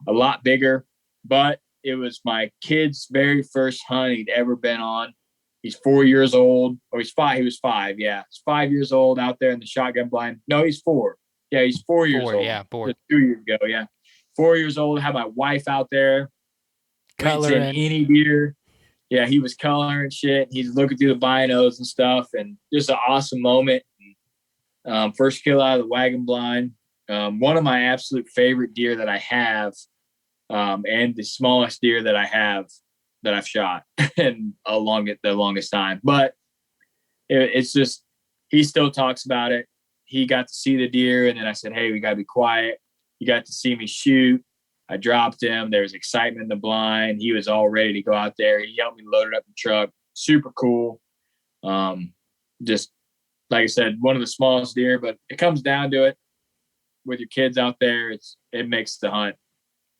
a lot bigger, but it was my kid's very first hunt he'd ever been on. He's 4 years old. Oh, he's 5. He was 5. Yeah. He's 5 years old out there in the shotgun blind. No, he's 4. Yeah. He's 4 years old. Yeah. 4. Just 2 years ago. Yeah. 4 years old. I had my wife out there. Coloring any deer. Yeah. He was coloring shit. He's looking through the binos and stuff, and just an awesome moment. First kill out of the wagon blind. One of my absolute favorite deer that I have, and the smallest deer that I have that I've shot in the longest time. But it's just, he still talks about it. He got to see the deer, and then I said, hey, we got to be quiet. He got to see me shoot. I dropped him. There was excitement in the blind. He was all ready to go out there. He helped me load it up in the truck. Super cool. Just, like I said, one of the smallest deer, but it comes down to it with your kids out there. It makes the hunt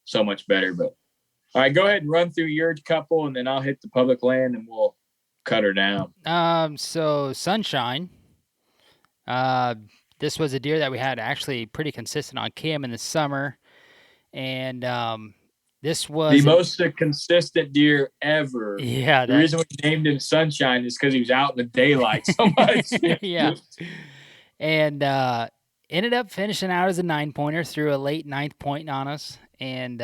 so much better. But all right, go ahead and run through your couple, and then I'll hit the public land and we'll cut her down. So Sunshine, this was a deer that we had actually pretty consistent on cam in the summer. And this was the most consistent deer ever. Yeah. The reason we named him Sunshine is because he was out in the daylight so much. Yeah. And ended up finishing out as a 9-pointer, threw a late 9th point on us. And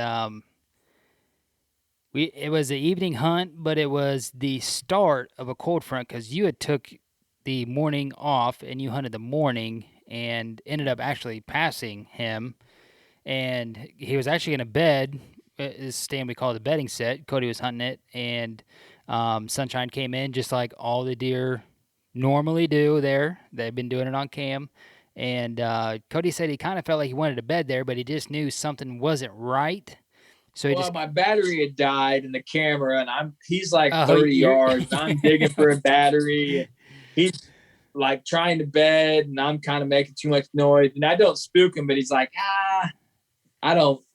it was an evening hunt, but it was the start of a cold front, because you had took the morning off and you hunted the morning and ended up actually passing him. And he was actually going to bed. This stand we call it the bedding set. Cody was hunting it, and Sunshine came in just like all the deer normally do there. They've been doing it on cam. And Cody said he kind of felt like he wanted to bed there, but he just knew something wasn't right. So my battery had died in the camera, and he's like 30 yards. I'm digging for a battery. He's like trying to bed, and I'm kind of making too much noise. And I don't spook him, but he's like,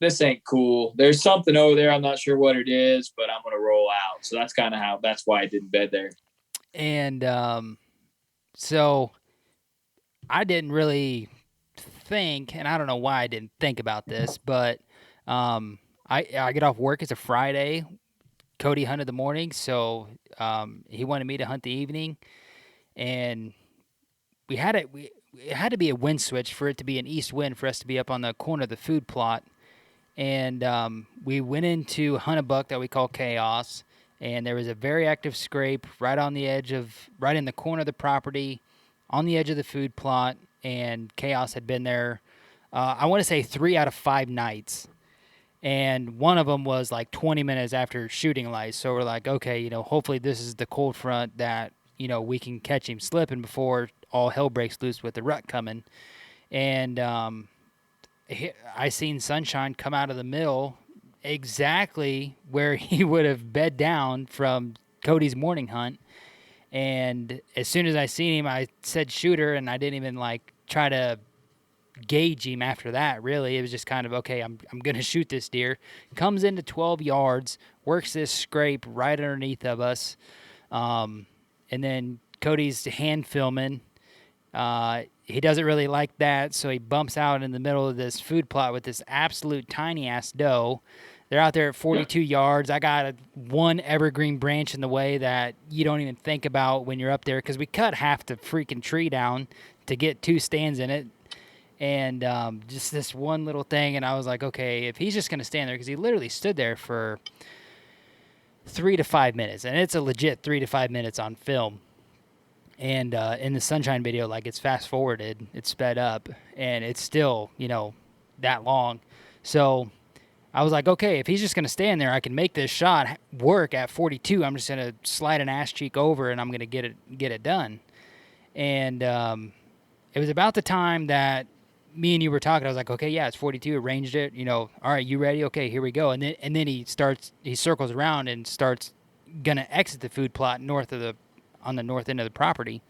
this ain't cool. There's something over there. I'm not sure what it is, but I'm going to roll out. So that's why I didn't bed there. And so I didn't really think, and I don't know why I didn't think about this, but I get off work. It's a Friday. Cody hunted the morning, so he wanted me to hunt the evening. And it had to be a wind switch for it to be an east wind for us to be up on the corner of the food plot. and we went into hunt a buck that we call Chaos, and there was a very active scrape right in the corner of the property, on the edge of the food plot, and Chaos had been there, I want to say 3 out of 5 nights. And one of them was like 20 minutes after shooting lights. So we're like, okay, hopefully this is the cold front that, we can catch him slipping before all hell breaks loose with the rut coming. And I seen Sunshine come out of the mill exactly where he would have bed down from Cody's morning hunt. And as soon as I seen him, I said shooter, and I didn't even try to gauge him after that. Really, it was just kind of, okay, I'm gonna shoot this deer. Comes into 12 yards, works this scrape right underneath of us, and then Cody's hand filming. He doesn't really like that, so he bumps out in the middle of this food plot with this absolute tiny ass doe. They're out there at 42 yards. I got one evergreen branch in the way that you don't even think about when you're up there, because we cut half the freaking tree down to get 2 stands in it. And just this one little thing, and I was like, okay, if he's just going to stand there, because he literally stood there for 3 to 5 minutes, and it's a legit 3 to 5 minutes on film. And in the Sunshine video, it's fast-forwarded, it's sped up, and it's still, that long. So I was like, okay, if he's just going to stand there, I can make this shot work at 42. I'm just going to slide an ass cheek over, and I'm going to get it done. And it was about the time that me and you were talking. I was like, okay, yeah, it's 42. Arranged it. All right, you ready? Okay, here we go. And then he circles around and starts gonna exit the food plot on the north end of the property.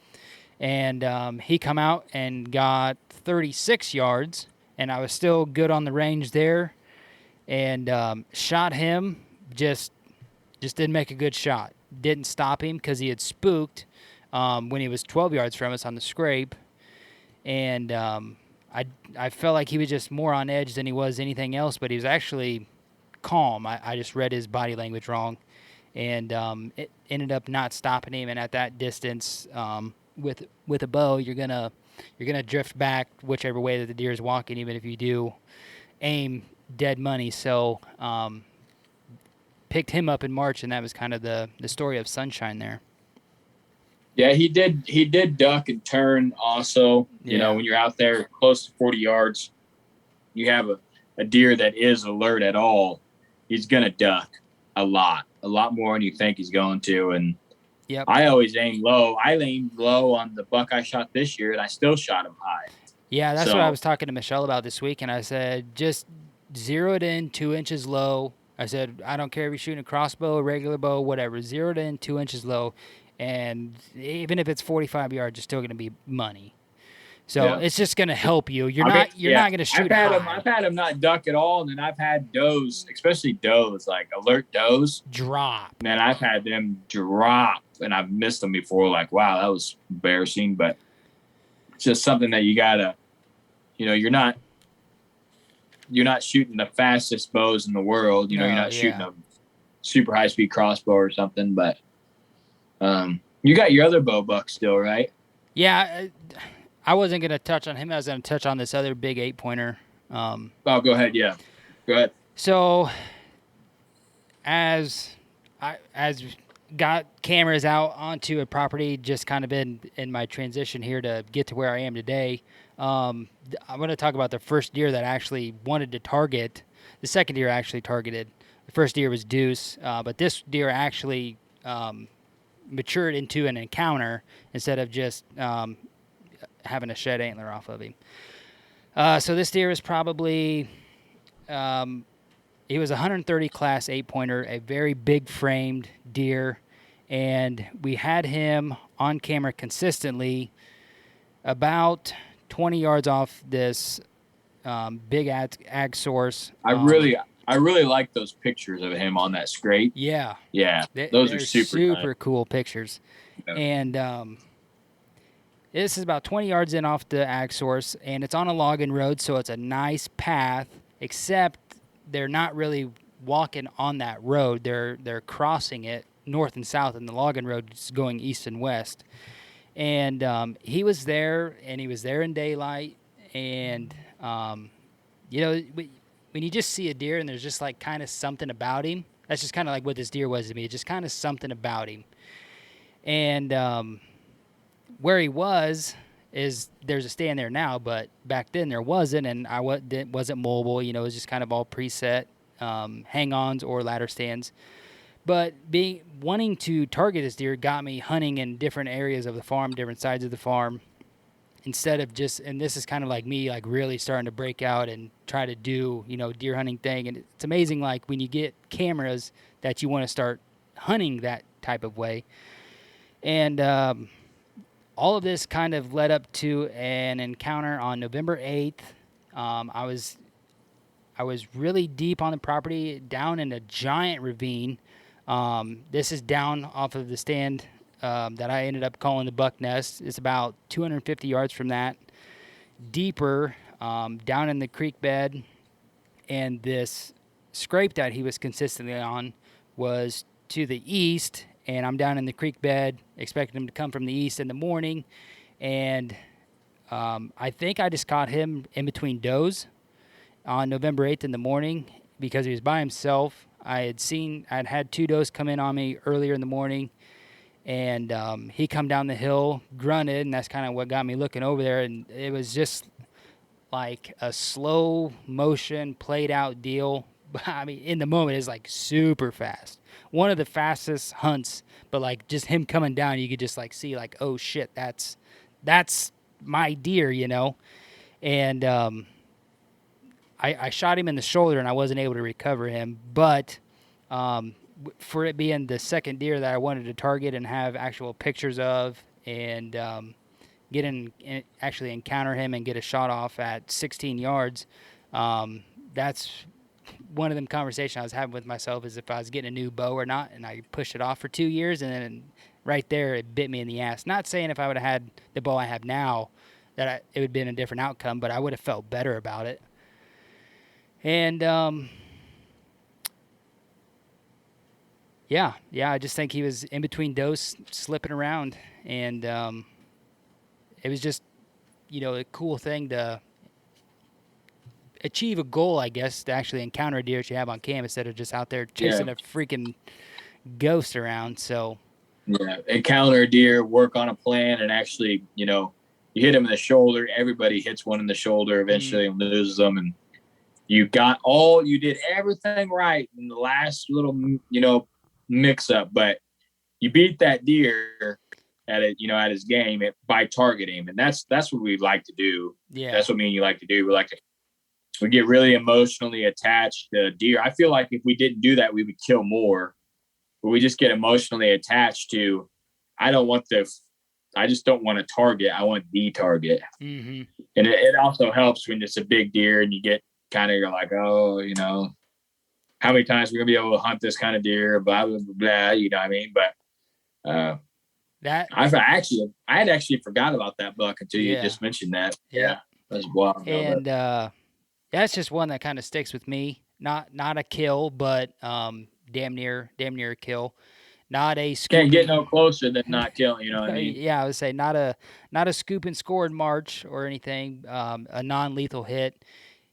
And he come out and got 36 yards, and I was still good on the range there, and shot him. Just didn't make a good shot. Didn't stop him because he had spooked when he was 12 yards from us on the scrape. And I felt like he was just more on edge than he was anything else, but he was actually calm. I just read his body language wrong, and it ended up not stopping him. And at that distance, with a bow, you're gonna drift back whichever way that the deer is walking, even if you do aim dead money. So picked him up in March, and that was kind of the story of Sunshine there. Yeah, he did duck and turn also. Yeah. When you're out there close to 40 yards, you have a deer that is alert at all, he's going to duck a lot more than you think he's going to. And yep. I always aim low. I aimed low on the buck I shot this year, and I still shot him high. Yeah, that's what I was talking to Michelle about this week, and I said, just zero it in 2 inches low. I said, I don't care if you're shooting a crossbow, a regular bow, whatever. Zero it in 2 inches low. And even if it's 45 yards, you're still going to be money. So It's just going to help you. You're not going to shoot I've had him not duck at all, and then I've had does, especially does, like alert does, drop. Man, I've had them drop, and I've missed them before. Like, wow, that was embarrassing. But it's just something that you gotta, you're not shooting the fastest bows in the world. You're not shooting a super high speed crossbow or something, but. You got your other bow buck still, right? Yeah, I wasn't going to touch on him. I was going to touch on this other big 8-pointer. Go ahead. Yeah, go ahead. So, as got cameras out onto a property, just kind of been in my transition here to get to where I am today. I'm going to talk about the first deer that actually wanted to target. The second deer actually targeted. The first deer was Deuce, but this deer actually matured into an encounter instead of just having a shed antler off of him. So this deer is probably, he was 130 class 8-pointer, a very big framed deer, and we had him on camera consistently about 20 yards off this big ag source. I really like those pictures of him on that scrape. Yeah. Those are super cool pictures. Yeah. And this is about 20 yards in off the ag source, and it's on a logging road, so it's a nice path, except they're not really walking on that road. They're crossing it north and south, and the logging road is going east and west. And he was there, and he was there in daylight, and when when you just see a deer and there's just like kind of something about him. That's just kind of like what this deer was to me. Just kind of something about him. And where he was is there's a stand there now, but back then there wasn't, and I wasn't mobile. You know, it was just kind of all preset hang-ons or ladder stands. But wanting to target this deer got me hunting in different areas of the farm, different sides of the farm, instead of just, and this is kind of like me, like really starting to break out and try to do, you know, deer hunting thing. And it's amazing, like when you get cameras that you want to start hunting that type of way. And all of this kind of led up to an encounter on November 8th. I was really deep on the property, down in a giant ravine. This is down off of the stand that I ended up calling the Buck Nest. It's about 250 yards from that, deeper, down in the creek bed. And this scrape that he was consistently on was to the east, and I'm down in the creek bed, expecting him to come from the east in the morning. And I think I just caught him in between does on November 8th in the morning because he was by himself. I'd had 2 does come in on me earlier in the morning, and he come down the hill, grunted, and that's kind of what got me looking over there. And it was just like a slow motion, played out deal. I mean, in the moment, it's like super fast. One of the fastest hunts, but like just him coming down, you could just like see like, oh shit, that's my deer, you know? And I shot him in the shoulder and I wasn't able to recover him, but for it being the second deer that I wanted to target and have actual pictures of, and actually encounter him and get a shot off at 16 yards, that's one of them conversations I was having with myself, is if I was getting a new bow or not, and I pushed it off for 2 years, and then right there it bit me in the ass. Not saying if I would have had the bow I have now that it would have been a different outcome, but I would have felt better about it. And yeah, I just think he was in between does, slipping around, and it was just, you know, a cool thing to achieve a goal, I guess, to actually encounter a deer that you have on cam instead of just out there chasing a freaking ghost around. So yeah, encounter a deer, work on a plan, and actually, you know, you hit him in the shoulder. Everybody hits one in the shoulder eventually and loses them, and you did everything right in the last little, you know, mix up, but you beat that deer at it, you know, at his game by targeting him. And that's what we like to do. yeah, That's what me and you like to do. We get really emotionally attached to deer. I feel like if we didn't do that, we would kill more, but we just get emotionally attached to, I just don't want to target. I want the target. Mm-hmm. And it also helps when it's a big deer and you get you're like, oh, you know, how many times we're gonna be able to hunt this kind of deer, blah blah blah, blah, you know what I mean? But I had actually forgot about that buck until you just mentioned that. Yeah, that's wild. And that's just one that kind of sticks with me. Not a kill, but damn near a kill. Not a scoop. Can't get no closer than not killing. You know what I mean? Yeah, I would say not a scoop and score in March or anything. A non-lethal hit.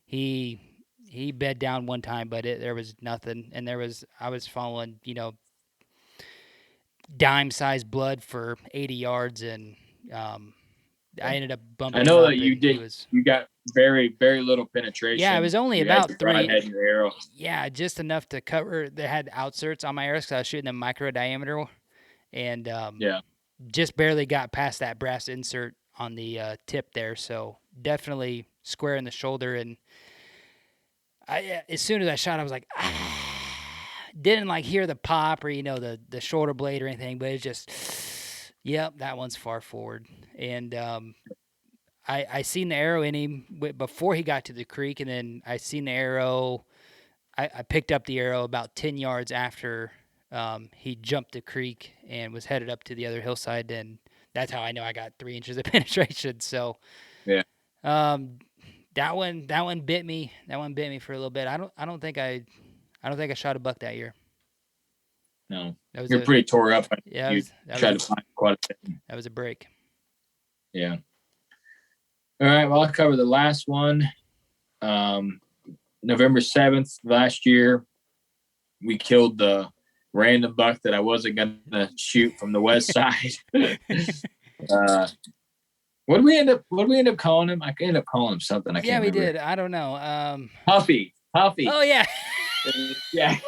He bed down one time, but there was nothing, and I was following, you know, dime-sized blood for 80 yards, and I ended up bumping. I know that you did. You got very, very little penetration. Yeah, it was only about 3. Had your arrow. Yeah, just enough to cover. They had outserts on my arrows because I was shooting them micro diameter, and just barely got past that brass insert on the tip there. So definitely square in the shoulder, and as soon as I shot, I was like, didn't like hear the pop or, you know, the shoulder blade or anything, but it's just, yep, that one's far forward. And I seen the arrow in him before he got to the creek, and then I seen the arrow. I picked up the arrow about 10 yards after he jumped the creek and was headed up to the other hillside, and that's how I know I got 3 inches of penetration. So yeah. That one bit me. That one bit me for a little bit. I don't think I shot a buck that year. No, you're pretty tore up. Yeah, you tried to find quite a bit. That was a break. Yeah. All right. Well, I'll cover the last one. November 7th last year, we killed the random buck that I wasn't going to shoot from the west side. What did we end up calling him? I ended up calling him something. I can't remember. Yeah, we did. I don't know. Huffy. Oh yeah. Yeah.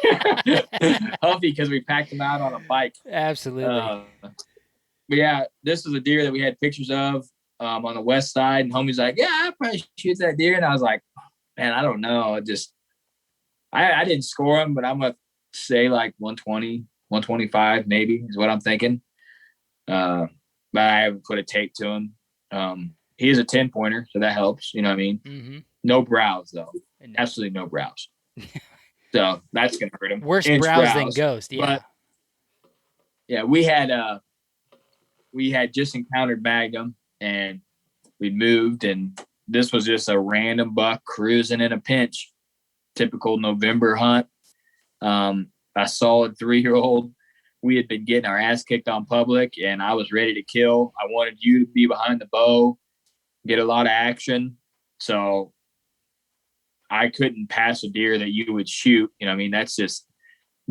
Huffy, because we packed him out on a bike. Absolutely. But yeah, this is a deer that we had pictures of on the west side, and homie's like, yeah, I'd probably shoot that deer. And I was like, man, I don't know. I didn't score him, but I'm going to say like 120, 125 maybe is what I'm thinking. But I haven't put a tape to him. He is a 10-pointer, so that helps. You know what I mean? Mm-hmm. No brows, though. Absolutely no brows. So that's going to hurt him. Worse brows than Ghost, yeah. But, yeah, we had just encountered Magnum, and we moved, and this was just a random buck cruising in a pinch. Typical November hunt. A solid 3-year-old. We had been getting our ass kicked on public, and I was ready to kill. I wanted you to be behind the bow, get a lot of action. So I couldn't pass a deer that you would shoot. You know what I mean? That's just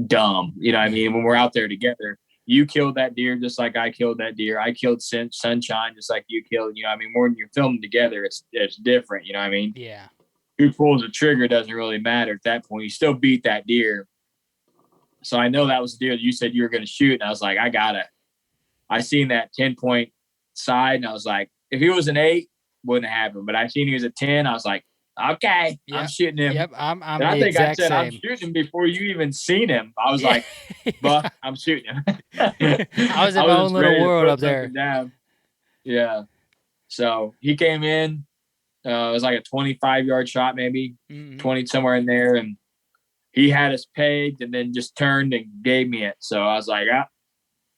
dumb. You know what I mean? When we're out there together, you killed that deer just like I killed that deer. I killed Sunshine just like you killed. You know what I mean? More when you're filming together, it's different. You know what I mean? Yeah. Who pulls the trigger doesn't really matter at that point. You still beat that deer. So I know that was the deer that you said you were going to shoot. And I was like, I seen that 10-point side, and I was like, if he was an 8, wouldn't have happened. But I seen he was a 10. I was like, okay, yep. I'm shooting him. Yep, I'm I think I said I'm shooting him before you even seen him. I was like, Buck, I'm shooting him. I was in my own little world up there. Down. Yeah. So he came in. It was like a 25-yard shot, maybe 20, somewhere in there. And he had us pegged and then just turned and gave me it. So I was like,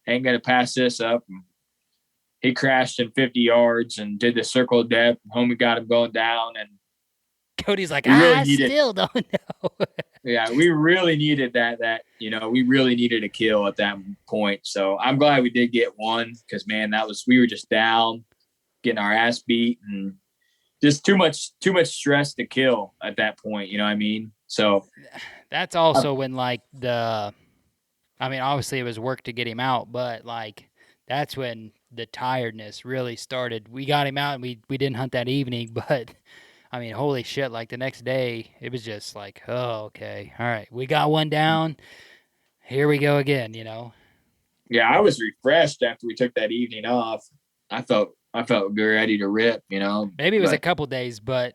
ain't going to pass this up. And he crashed in 50 yards and did the circle of death. Homie got him going down. And Cody's like, I still don't know. Yeah, we really needed that, we really needed a kill at that point. So I'm glad we did get one, because, man, we were just down, getting our ass beat, and just too much stress to kill at that point. You know what I mean? So that's also when obviously it was work to get him out, but that's when the tiredness really started. We got him out and we didn't hunt that evening, but I mean, holy shit, the next day it was just like, oh, okay. All right. We got one down. Here we go again, Yeah, I was refreshed after we took that evening off. I felt very ready to rip, Maybe it was a couple days, but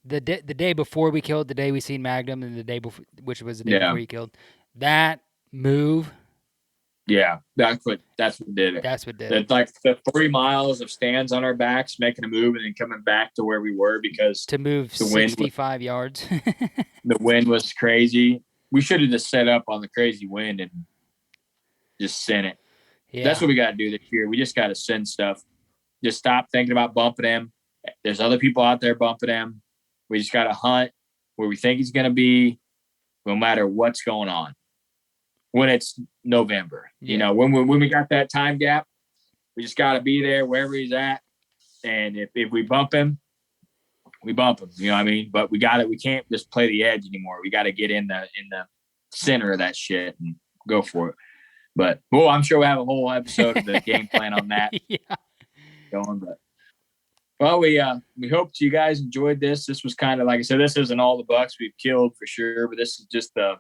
the day before we killed, the day we seen Magnum, and the day before, which was the day before you killed, that move. Yeah, that's what did it. That's what did it. Like the 3 miles of stands on our backs, making a move, and then coming back to where we were, because to move 65 yards. The wind was crazy. We should have just set up on the crazy wind and just sent it. Yeah. That's what we got to do this year. We just got to send stuff. Just stop thinking about bumping him. There's other people out there bumping him. We just got to hunt where we think he's going to be, no matter what's going on. When it's November, when we got that time gap, we just got to be there wherever he's at. And if we bump him, we bump him. You know what I mean? But we can't just play the edge anymore. We got to get in the center of that shit and go for it. But I'm sure we'll have a whole episode of the game plan on that. Yeah. Going, but we hope you guys enjoyed this. This was kind of, like I said, this isn't all the bucks we've killed for sure, but this is just the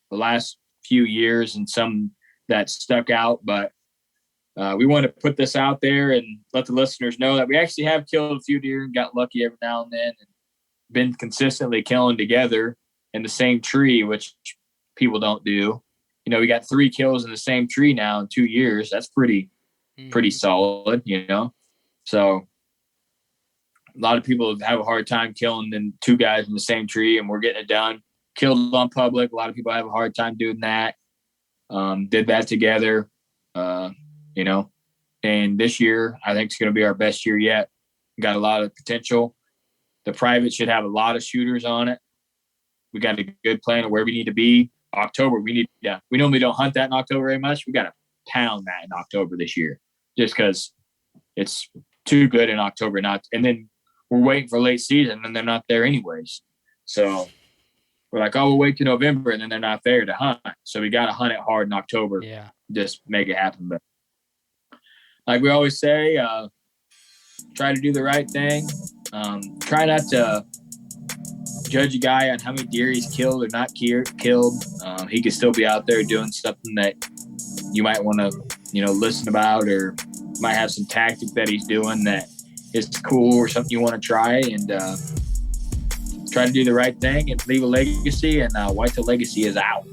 last few years and some that stuck out. But we want to put this out there and let the listeners know that we actually have killed a few deer and got lucky every now and then, and been consistently killing together in the same tree, which people don't do. We got 3 kills in the same tree now in 2 years. That's pretty solid, So a lot of people have a hard time killing 2 guys in the same tree, and we're getting it done. Killed on public. A lot of people have a hard time doing that. Did that together, and this year I think it's going to be our best year yet. Got a lot of potential. The private should have a lot of shooters on it. We got a good plan of where we need to be. October, we normally don't hunt that in October very much. We got to pound that in October this year, just because it's too good in October. And then we're waiting for late season, and they're not there anyways. So we're like, oh, we'll wait till November, and then they're not there to hunt. So we got to hunt it hard in October. Yeah. Just make it happen. But like we always say, try to do the right thing. Try not to judge a guy on how many deer he's killed or not killed. He could still be out there doing something that you might want to, listen about, or might have some tactic that he's doing that is cool or something you want to try, and try to do the right thing and leave a legacy. And Whitetail Legacy is out.